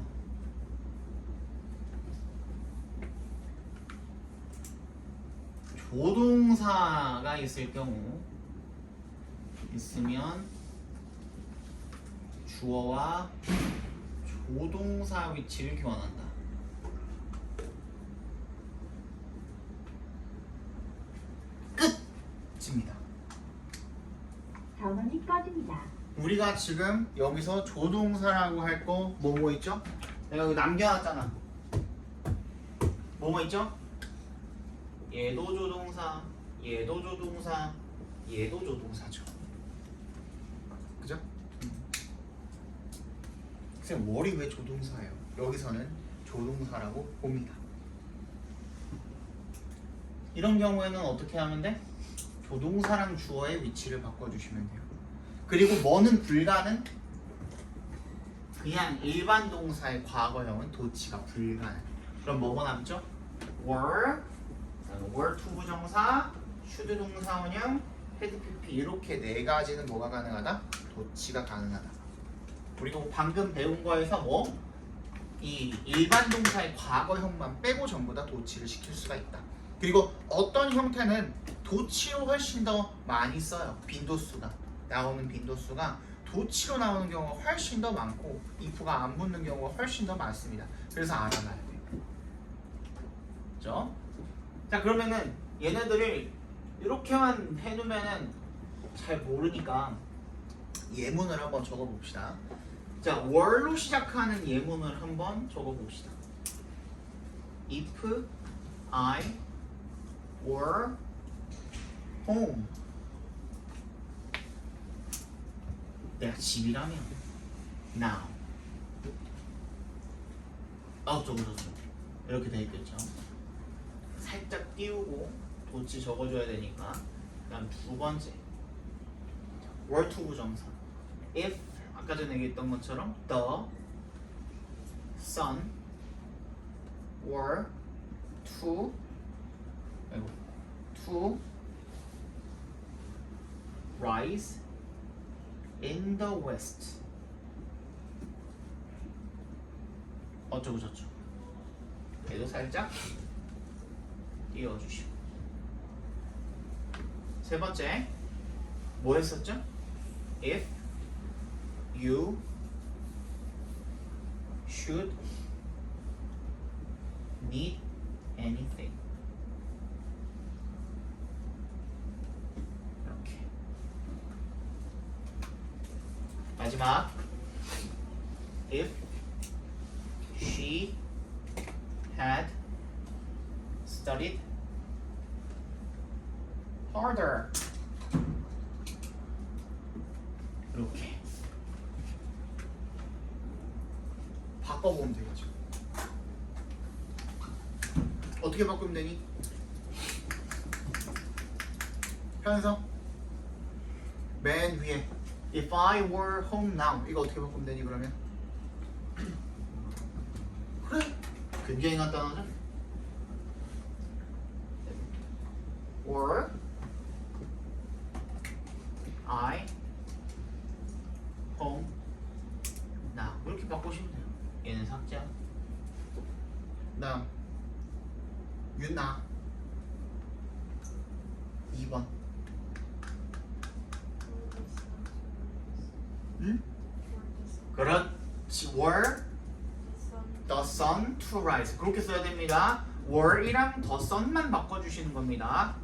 조동사가 있을 경우 있으면 주어와 조동사 위치를 교환한다. 끝입니다. 전원이 꺼집니다. 우리가 지금 여기서 조동사라고 할 거 뭐뭐 있죠? 내가 여기 남겨놨잖아. 뭐뭐 있죠? 얘도 조동사, 얘도 조동사, 얘도 조동사죠. 그죠? 선생님 월이 왜 조동사예요? 여기서는 조동사라고 봅니다. 이런 경우에는 어떻게 하면 돼? 조동사랑 주어의 위치를 바꿔주시면 돼요. 그리고 뭐는 불가능? 그냥 일반 동사의 과거형은 도치가 불가능. 그럼 뭐가 남죠? were, were to 부정사, should 동사원형, had pp 이렇게 네 가지는 뭐가 가능하다? 도치가 가능하다. 그리고 방금 배운 거에서 뭐? 이 일반 동사의 과거형만 빼고 전부 다 도치를 시킬 수가 있다. 그리고 어떤 형태는 도치로 훨씬 더 많이 써요. 빈도수가 나오는 빈도수가 도치로 나오는 경우가 훨씬 더 많고 if가 안 붙는 경우가 훨씬 더 많습니다. 그래서 알아놔야 돼요. 그죠? 자, 그러면은 얘네들을 이렇게만 해두면은 잘 모르니까 예문을 한번 적어봅시다. 자, were로 시작하는 예문을 한번 적어봅시다. If I were home. 내가 집이라면 now. 저거 이렇게 돼 있겠죠. 살짝 띄우고 도치 적어줘야 되니까. 그다음 두 번째 were to 부정사. If 아까 전에 얘기했던 것처럼 the sun were to rise in the west. 어쩌고 저쩌고. 얘도 살짝 띄워주시고. 세 번째 뭐 했었죠? If you should need anything. 이렇게. 마지막. If she had studied harder. 이렇게 바꿔보면 되겠죠. 어떻게 바꾸면 되니? 편성 맨 위에 If I were home now 이거 어떻게 바꾸면 되니 그러면? 그래 굉장히 간단하죠? Were I home now 이렇게 바꾸시면 돼요. 얘는 삭제하고 다음 윤나 2번 응? 그렇지 were the sun to rise 그렇게 써야 됩니다. were이랑 the sun만 바꿔주시는 겁니다.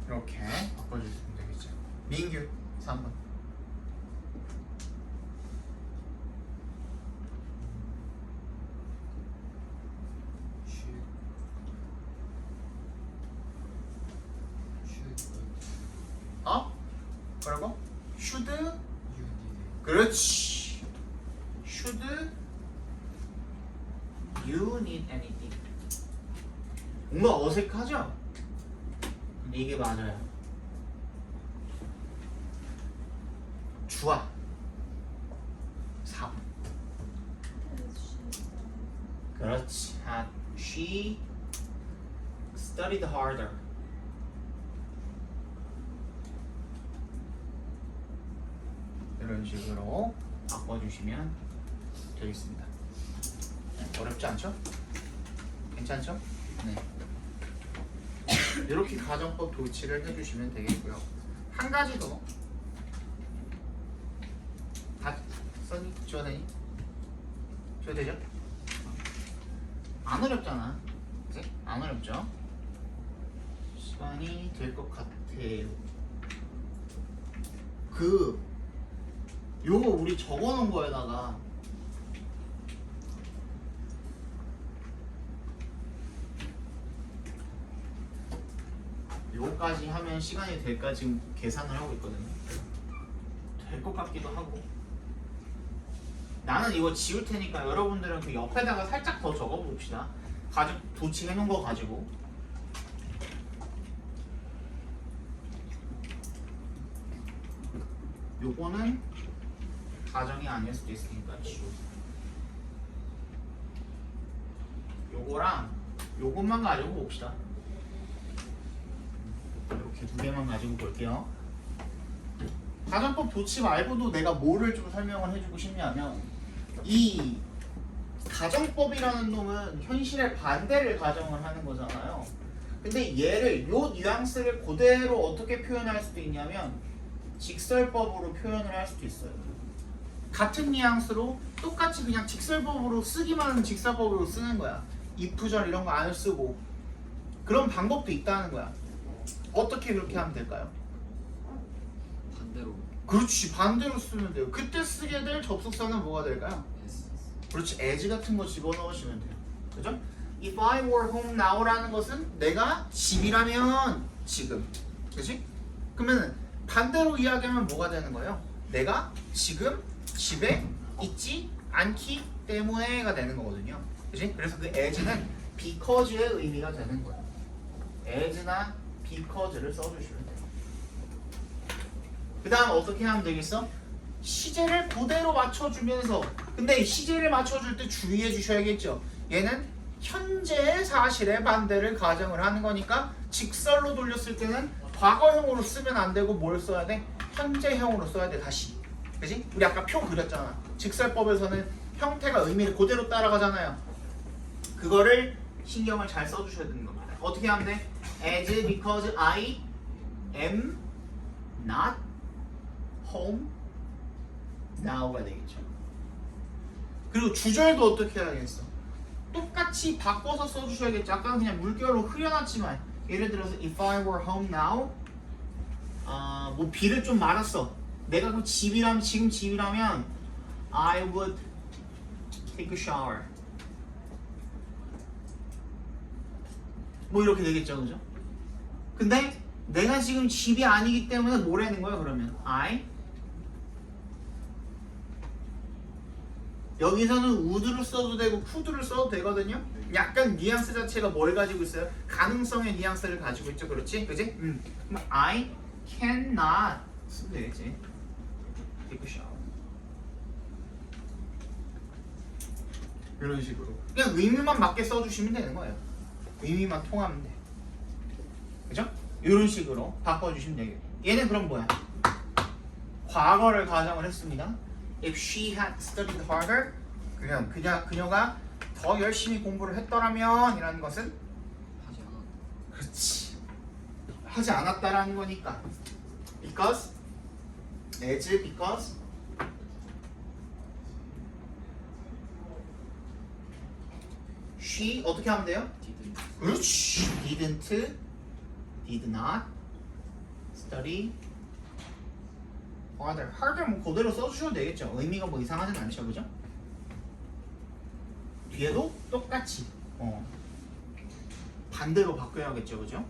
이렇게 바꿔주시면 되겠죠. 민규 3번 어? 뭐라고? should 그렇지 should you need anything 뭔가 어색하죠? 근데 이게 맞아요. 주아 4번 그렇지 had she studied harder 이런 식으로 바꿔주시면 되겠습니다. 어렵지 않죠? 괜찮죠? 네. 이렇게 가정법 도치를 해주시면 되겠고요. 한 가지 더. 다 써니? 줘야 되니? 줘야 되죠? 안 어렵잖아. 그치? 안 어렵죠? 시간이 될 것 같아요. 요거 우리 적어놓은 거에다가 요거까지 하면 시간이 될까 지금 계산을 하고 있거든요. 될 것 같기도 하고. 나는 이거 지울 테니까 여러분들은 그 옆에다가 살짝 더 적어 봅시다. 가지고 도치해 놓은 거 가지고. 요거는 가정이 아닐 수도 있으니까 지우고. 요거랑 요것만 가지고 봅시다. 이렇게 두 개만 가지고 볼게요. 가정법 도치 말고도 내가 뭐를 좀 설명을 해주고 싶냐면 이 가정법이라는 놈은 현실의 반대를 가정을 하는 거잖아요. 근데 얘를 요 뉘앙스를 그대로 어떻게 표현할 수도 있냐면 직설법으로 표현을 할 수도 있어요. 같은 뉘앙스로 똑같이 그냥 직설법으로 쓰기만 하는 직설법으로 쓰는 거야. if절 이런 거 안 쓰고 그런 방법도 있다는 거야. 어떻게 그렇게 하면 될까요? 반대로 그렇지 반대로 쓰면 돼요. 그때 쓰게 될 접속사는 뭐가 될까요? S 그렇지 as 같은 거 집어넣으시면 돼요. 그죠? If I were home now라는 것은 내가 집이라면 지금 그치? 그러면 반대로 이야기하면 뭐가 되는 거예요? 내가 지금 집에 있지 않기 때문에가 되는 거거든요. 그치? 그래서 그 as는 because의 의미가 되는 거예요. as나 because를 써주시면 돼요. 그 다음 어떻게 하면 되겠어? 시제를 그대로 맞춰주면서 근데 시제를 맞춰줄 때 주의해 주셔야겠죠. 얘는 현재의 사실의 반대를 가정을 하는 거니까 직설로 돌렸을 때는 과거형으로 쓰면 안 되고 뭘 써야 돼? 현재형으로 써야 돼 다시. 그치? 우리 아까 표 그렸잖아. 직설법에서는 형태가 의미를 그대로 따라가잖아요. 그거를 신경을 잘 써주셔야 되는 겁니다. 어떻게 하면 돼? As because I am not home now가 되겠죠. 그리고 주절도 어떻게 해야겠어? 똑같이 바꿔서 써주셔야겠죠. 아까 그냥 물결로 흐려놨지만 예를 들어서 if I were home now 뭐 비를 좀 말았어. 내가 그 집이라면 지금 집이라면 I would take a shower. 뭐 이렇게 되겠죠, 그죠? 근데 내가 지금 집이 아니기 때문에 뭐라는 거야 그러면 여기서는 would를 써도 되고 could를 써도 되거든요. 약간 뉘앙스 자체가 뭘 가지고 있어요? 가능성의 뉘앙스를 가지고 있죠, 그렇지? 그지? 그럼 I cannot 쓰면 되겠지. take a shower. 이런 식으로 그냥 의미만 맞게 써주시면 되는 거예요. 의미만 통하면 돼. 그죠? 이런 식으로 바꿔주시면 되겠고 얘는 그럼 뭐야? 과거를 가정을 했습니다. If she had studied harder 그녀가 더 열심히 공부를 했더라면 이라는 것은 하지 않았다. 그렇지 하지 않았다라는 거니까 because she 어떻게 하면 돼요? didn't. 그렇지 did not study harder 뭐 그대로 써주셔도 되겠죠. 의미가 뭐 이상하진 않죠, 그죠? 뒤에도 똑같이 반대로 바꿔야겠죠, 그죠?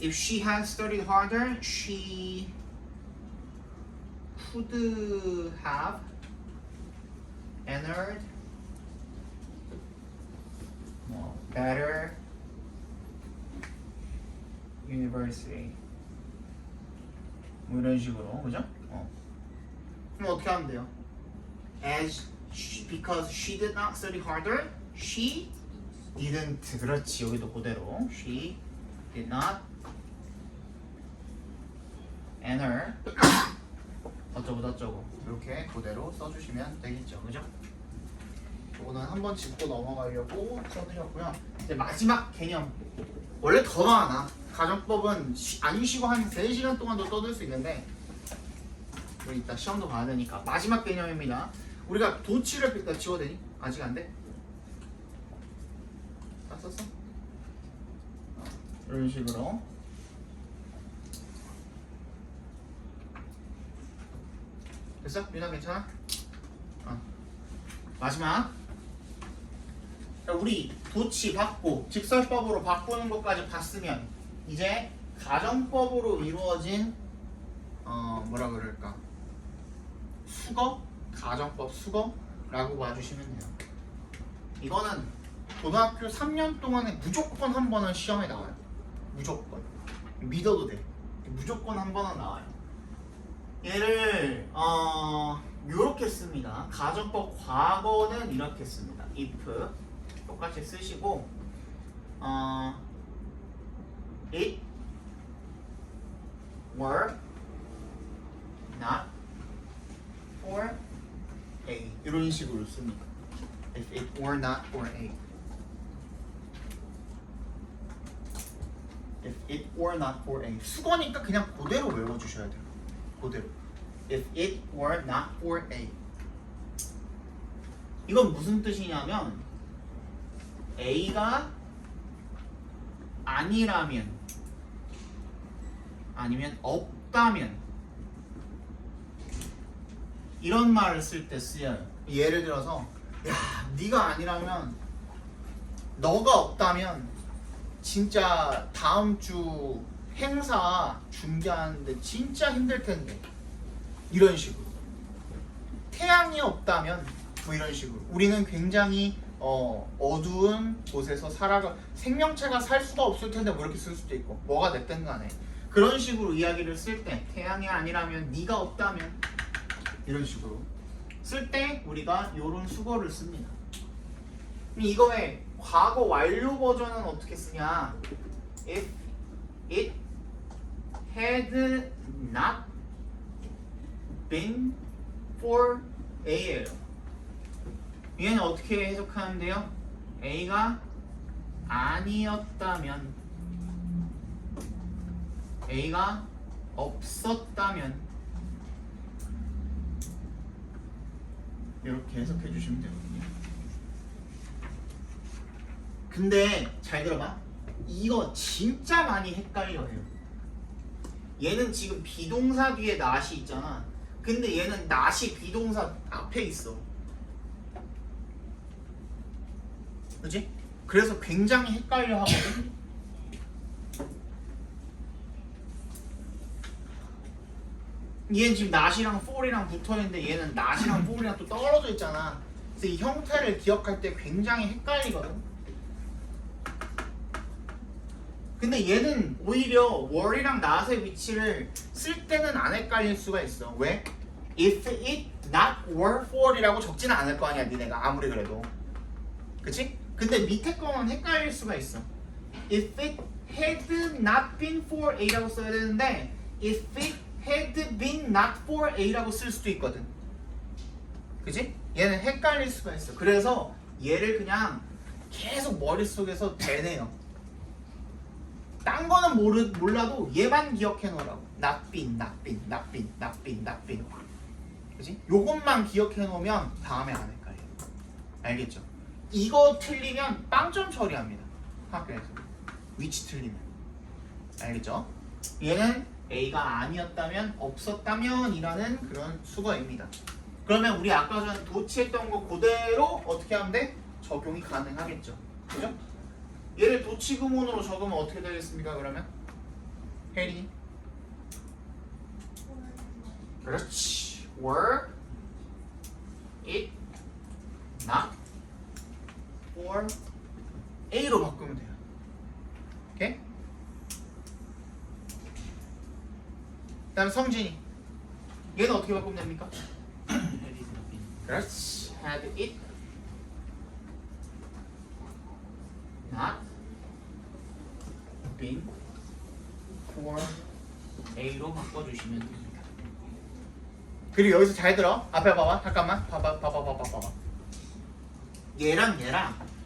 If she had studied harder, she could have entered better university. 뭐 이런 식으로, 그죠? 그럼 어떻게 하면 돼요? Because she did not study harder, she didn't. 그렇지, 여기도 그대로. She did not enter 어쩌고 이렇게 그대로 써주시면 되겠죠, 그죠? 이거는 한번 짚고 넘어가려고 써드렸고요. 이제 마지막 개념. 원래 더 많아. 가정법은 안 쉬고 한 3시간 동안도 떠들 수 있는데 우리 이따 시험도 봐야 되니까 마지막 개념입니다. 우리가 도치를 일단 지워야 되니? 아직 안 돼? 다 썼어? 이런 식으로 됐어? 유나 괜찮아? 마지막 우리 도치 받고 직설법으로 바꾸는 것까지 봤으면 이제 가정법으로 이루어진 뭐라 그럴까 수거? 가정법 수거라고 봐주시면 돼요. 이거는 고등학교 3년 동안에 무조건 한 번은 시험에 나와요. 무조건 믿어도 돼. 무조건 한 번은 나와요. 얘를 요렇게 씁니다. 가정법 과거는 이렇게 씁니다. if 똑같이 쓰시고 it were not for A 이런 식으로 씁니다. If it were not for A If it were not for A 수거니까 그냥 그대로 외워주셔야 돼요. 그대로 If it were not for A 이건 무슨 뜻이냐면 A가 아니라면 아니면 없다면 이런 말을 쓸 때 쓰여요. 예를 들어서 야 네가 아니라면 너가 없다면 진짜 다음 주 행사 준비하는데 진짜 힘들 텐데 이런 식으로 태양이 없다면 뭐 이런 식으로 우리는 굉장히 어두운 곳에서 살아가 생명체가 살 수가 없을 텐데 뭐 이렇게 쓸 수도 있고 뭐가 됐든 간에 그런 식으로 이야기를 쓸 때 태양이 아니라면 네가 없다면 이런 식으로 쓸 때 우리가 이런 수거를 씁니다. 이거의 과거 완료 버전은 어떻게 쓰냐? If it had not been for A예요. 얘는 어떻게 해석하는데요? A가 아니었다면 A가 없었다면 이렇게 해석해 주시면 되거든요. 근데 잘 들어봐. 이거 진짜 많이 헷갈려요. 얘는 지금 비동사 뒤에 not이 있잖아. 근데 얘는 not이 비동사 앞에 있어. 그치? 그래서 굉장히 헷갈려 하거든. 얘는 지금 not이랑 for이랑 붙어있는데 얘는 not이랑 for이랑 또 떨어져 있잖아. 그래서 이 형태를 기억할 때 굉장히 헷갈리거든. 근데 얘는 오히려 were이랑 not의 위치를 쓸 때는 안 헷갈릴 수가 있어. 왜? If it not were for이라고 적지는 않을 거 아니야, 니네가 아무리 그래도. 그치? 근데 밑에 거는 헷갈릴 수가 있어. If it had not been for A라고 써야 되는데 if it had been not for A라고 쓸 수도 있거든. 그치? 얘는 헷갈릴 수가 있어. 그래서 얘를 그냥 계속 머릿속에서 대내요. 딴 거는 몰라도 얘만 기억해 놓으라고. not been, not been, not been, not been, not been. 그치? 요것만 기억해 놓으면 다음에 안 헷갈려. 알겠죠? 이거 틀리면 빵점 처리합니다. 학교에서. 위치 틀리면. 알겠죠? 얘는 A가 아니었다면 없었다면 이라는 그런 수거입니다. 그러면 우리 아까 전에 도치했던 거 그대로 어떻게 하면 돼? 적용이 가능하겠죠. 그죠? 얘를 도치구문으로 적으면 어떻게 되겠습니까? 그러면 해리 그렇지. were it not for A로 바꾸면 돼요. 오케이? 다음 성진이 얘는 어떻게 바꾸면 됩니까? 그렇지. had it not been for A로 바꿔주시면 됩니다. 그리고 여기서 잘 들어. 앞에 봐봐. 잠깐만. 봐봐. 얘랑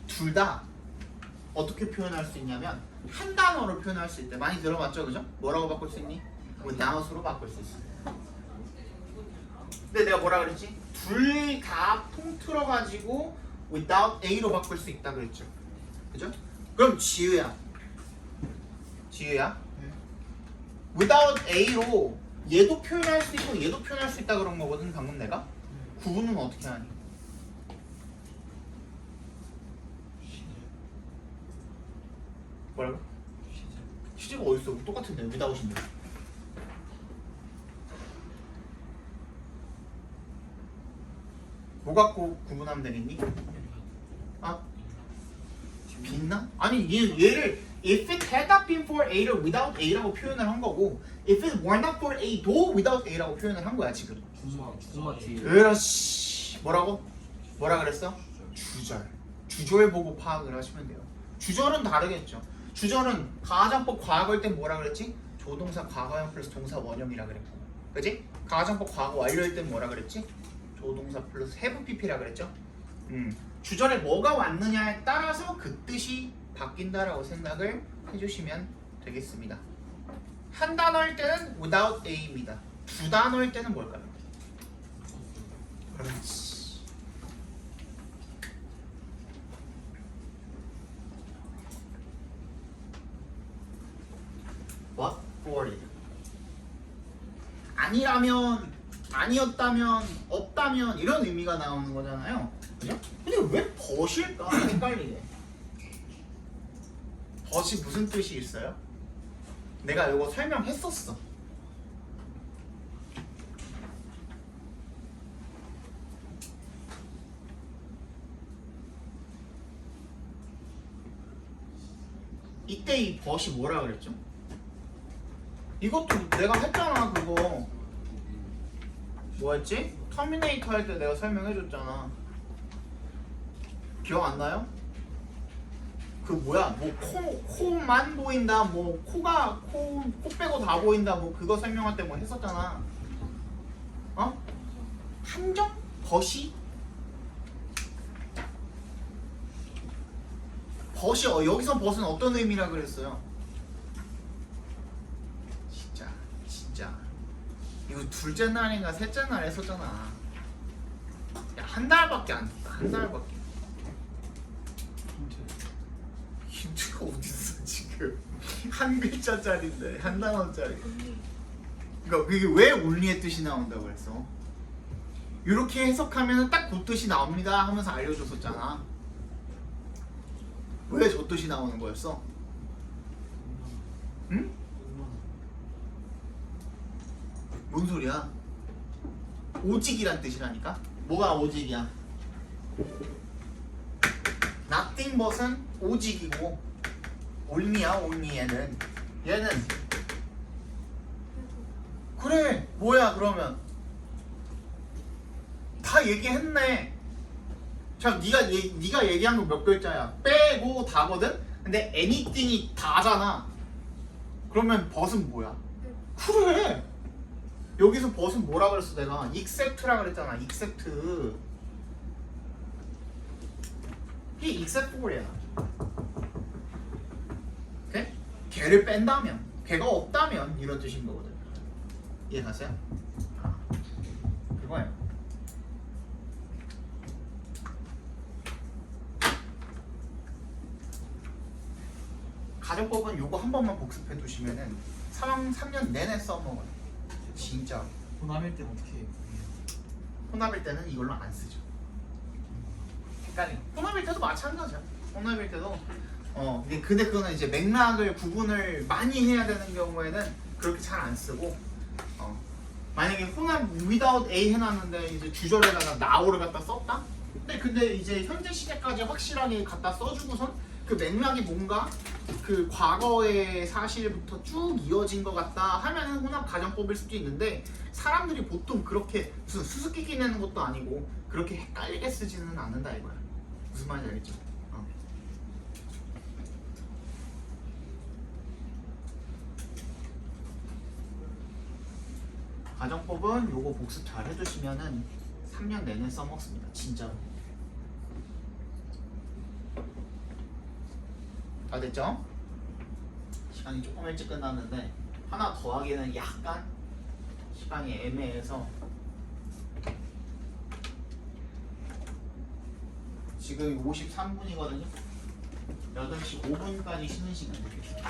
둘 다 어떻게 표현할 수 있냐면 한 단어로 표현할 수 있대. 많이 들어봤죠, 그죠? 뭐라고 바꿀 수 있니? without으로 바꿀 수 있어. 근데 내가 뭐라 그랬지? 둘 다 통틀어가지고 without A로 바꿀 수 있다 그랬죠. 그죠? 그럼 지우야. without A로 얘도 표현할 수 있고 얘도 표현할 수 있다 그런 거거든. 방금 내가 구분은 어떻게 하니? 뭐라고? 시제가 어딨어? 똑같은데 without인데. 뭐 갖고 구분하면 되겠니? 아? 빛나? 아니 얘를 if it had not been for A를 without A라고 표현을 한 거고 if it were not for A도 without A라고 표현을 한 거야 지금. 주마 뒤에. 그렇지. 뭐라고? 뭐라 그랬어? 주절 보고 파악을 하시면 돼요. 주절은 다르겠죠. 주절은 가정법 과거일 땐 뭐라 그랬지? 조동사 과거형 플러스 동사 원형이라 그랬고, 그지? 가정법 과거 완료일 땐 뭐라 그랬지? 조동사 플러스 have pp라 그랬죠? 주절에 뭐가 왔느냐에 따라서 그 뜻이 바뀐다라고 생각을 해주시면 되겠습니다. 한 단어일 때는 without A입니다. 두 단어일 때는 뭘까요? 그렇지. What for it? 아니라면, 아니었다면, 없다면 이런 의미가 나오는 거잖아요. 그죠? 근데 왜 벗일까? 헷갈리게. 벗이 무슨 뜻이 있어요? 내가 이거 설명했었어. 이때 이 벗이 뭐라 그랬죠? 이것도 내가 했잖아. 그거 뭐였지? 터미네이터 할 때 내가 설명해줬잖아. 기억 안 나요? 그 뭐야? 뭐 코만 보인다. 뭐 코가 코 빼고 다 보인다. 뭐 그거 설명할 때 뭐 했었잖아. 어? 함정? 벗이? 벗이 여기서 벗은 어떤 의미라 그랬어요? 진짜 이거 둘째 날인가 셋째 날 했었잖아. 야, 한 달밖에 안 됐다. 한 달밖에. 힌트가 어딨어 지금? 한 글자짜리인데 한 단어짜리. 그러니까 그게 왜 온리의 뜻이 나온다고 했어? 이렇게 해석하면 딱 그 뜻이 나옵니다 하면서 알려줬었잖아. 왜 저 뜻이 나오는 거였어? 응? 뭔 소리야? 오직이란 뜻이라니까? 뭐가 오직이야? nothing but은 오직이고 only야 only 얘는 그래 뭐야 그러면 다 얘기했네. 자 네가 얘기한 거 몇 글자야? 빼고 다거든? 근데 anything이 다잖아. 그러면 벗은 뭐야? 그래 여기서 벗은 뭐라 그랬어 내가? except라 그랬잖아. except 이게 except for야. 오케이? 걔를 뺀다면 걔가 없다면 이런 뜻인 거거든. 이해가세요? 그거예요. 가정법은 요거 한 번만 복습해 두시면은 3년 내내 써먹어요. 진짜. 호남일 때는 어떻게 해요? 혼합일 때는 이걸로 안 쓰죠. 헷갈려. 혼합일 때도 마찬가지야. 혼합일 때도 근데 그거는 이제 맥락을 구분을 많이 해야 되는 경우에는 그렇게 잘 안 쓰고 만약에 혼합 without a 해놨는데 이제 주절에다가 now를 갖다 썼다? 근데 이제 현재 시제까지 확실하게 갖다 써주고선 그 맥락이 뭔가 그 과거의 사실부터 쭉 이어진 것 같다 하면은 혼합 가정법일 수도 있는데 사람들이 보통 그렇게 무슨 수수께끼 내는 것도 아니고 그렇게 헷갈리게 쓰지는 않는다 이거야. 무슨 말인지 알겠죠? 가정법은 요거 복습 잘 해두시면은 3년 내내 써먹습니다. 진짜로. 다 됐죠? 시간이 조금 일찍 끝났는데 하나 더 하기는 약간 시간이 애매해서 지금 53분이거든요. 8시 5분까지 쉬는 시간 되겠습니다.